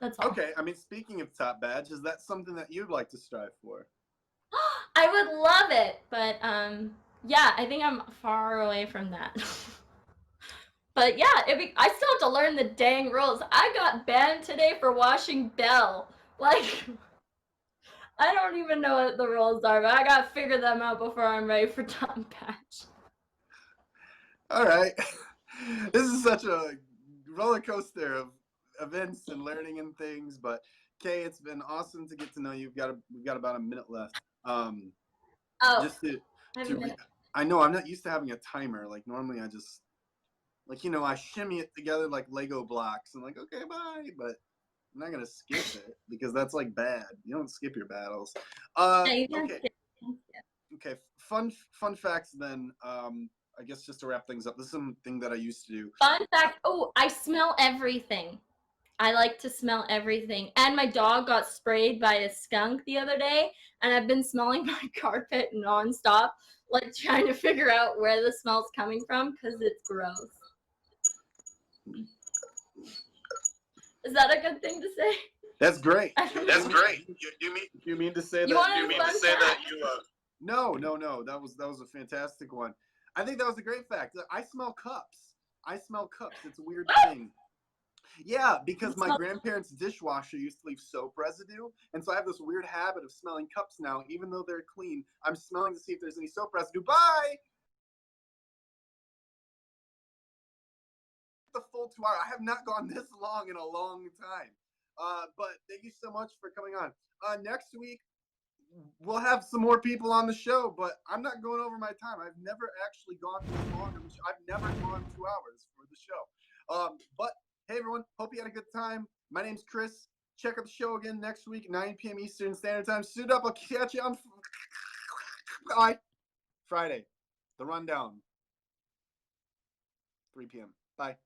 [SPEAKER 6] That's all.
[SPEAKER 1] Okay, I mean, speaking of top badge, is that something that you'd like to strive for?
[SPEAKER 6] I would love it, but yeah, I think I'm far away from that. But yeah, I still have to learn the dang rules. I got banned today for washing Belle. Like, I don't even know what the rules are, but I gotta figure them out before I'm ready for Top Badge.
[SPEAKER 1] All right. This is such a roller coaster of events and learning and things, but Kay, it's been awesome to get to know you. We've got about a minute left.
[SPEAKER 6] Oh,
[SPEAKER 1] Just to
[SPEAKER 6] I have a
[SPEAKER 1] re-
[SPEAKER 6] minute.
[SPEAKER 1] I know I'm not used to having a timer. Like normally I just I shimmy it together like Lego blocks and like, okay, bye, but I'm not gonna skip it because that's like bad. You don't skip your battles.
[SPEAKER 6] Yeah, you can
[SPEAKER 1] Okay.
[SPEAKER 6] skip.
[SPEAKER 1] Okay. Fun facts then. I guess just to wrap things up, this is something that I used to do.
[SPEAKER 6] Fun fact, oh, I smell everything. I like to smell everything. And my dog got sprayed by a skunk the other day, and I've been smelling my carpet nonstop, like trying to figure out where the smell's coming from because it's gross. Is that a good thing to say?
[SPEAKER 1] That's great.
[SPEAKER 6] That's
[SPEAKER 1] great. You mean to say
[SPEAKER 6] You
[SPEAKER 1] that?
[SPEAKER 6] wanted a fun fact?
[SPEAKER 1] No. That was a fantastic one. I think that was a great fact. I smell cups. It's a weird thing. Yeah, because my grandparents' dishwasher used to leave soap residue, and so I have this weird habit of smelling cups now, even though they're clean. I'm smelling to see if there's any soap residue. Bye. The full 2 hour. I have not gone this long in a long time. But thank you so much for coming on. Next week we'll have some more people on the show, but I'm not going over my time. I've never actually gone this long. I've never gone 2 hours for the show. But hey everyone, hope you had a good time. My name's Chris. Check out the show again next week, 9 p.m. Eastern Standard Time. Suit up. I'll catch you on Friday. The Rundown. 3 p.m. Bye.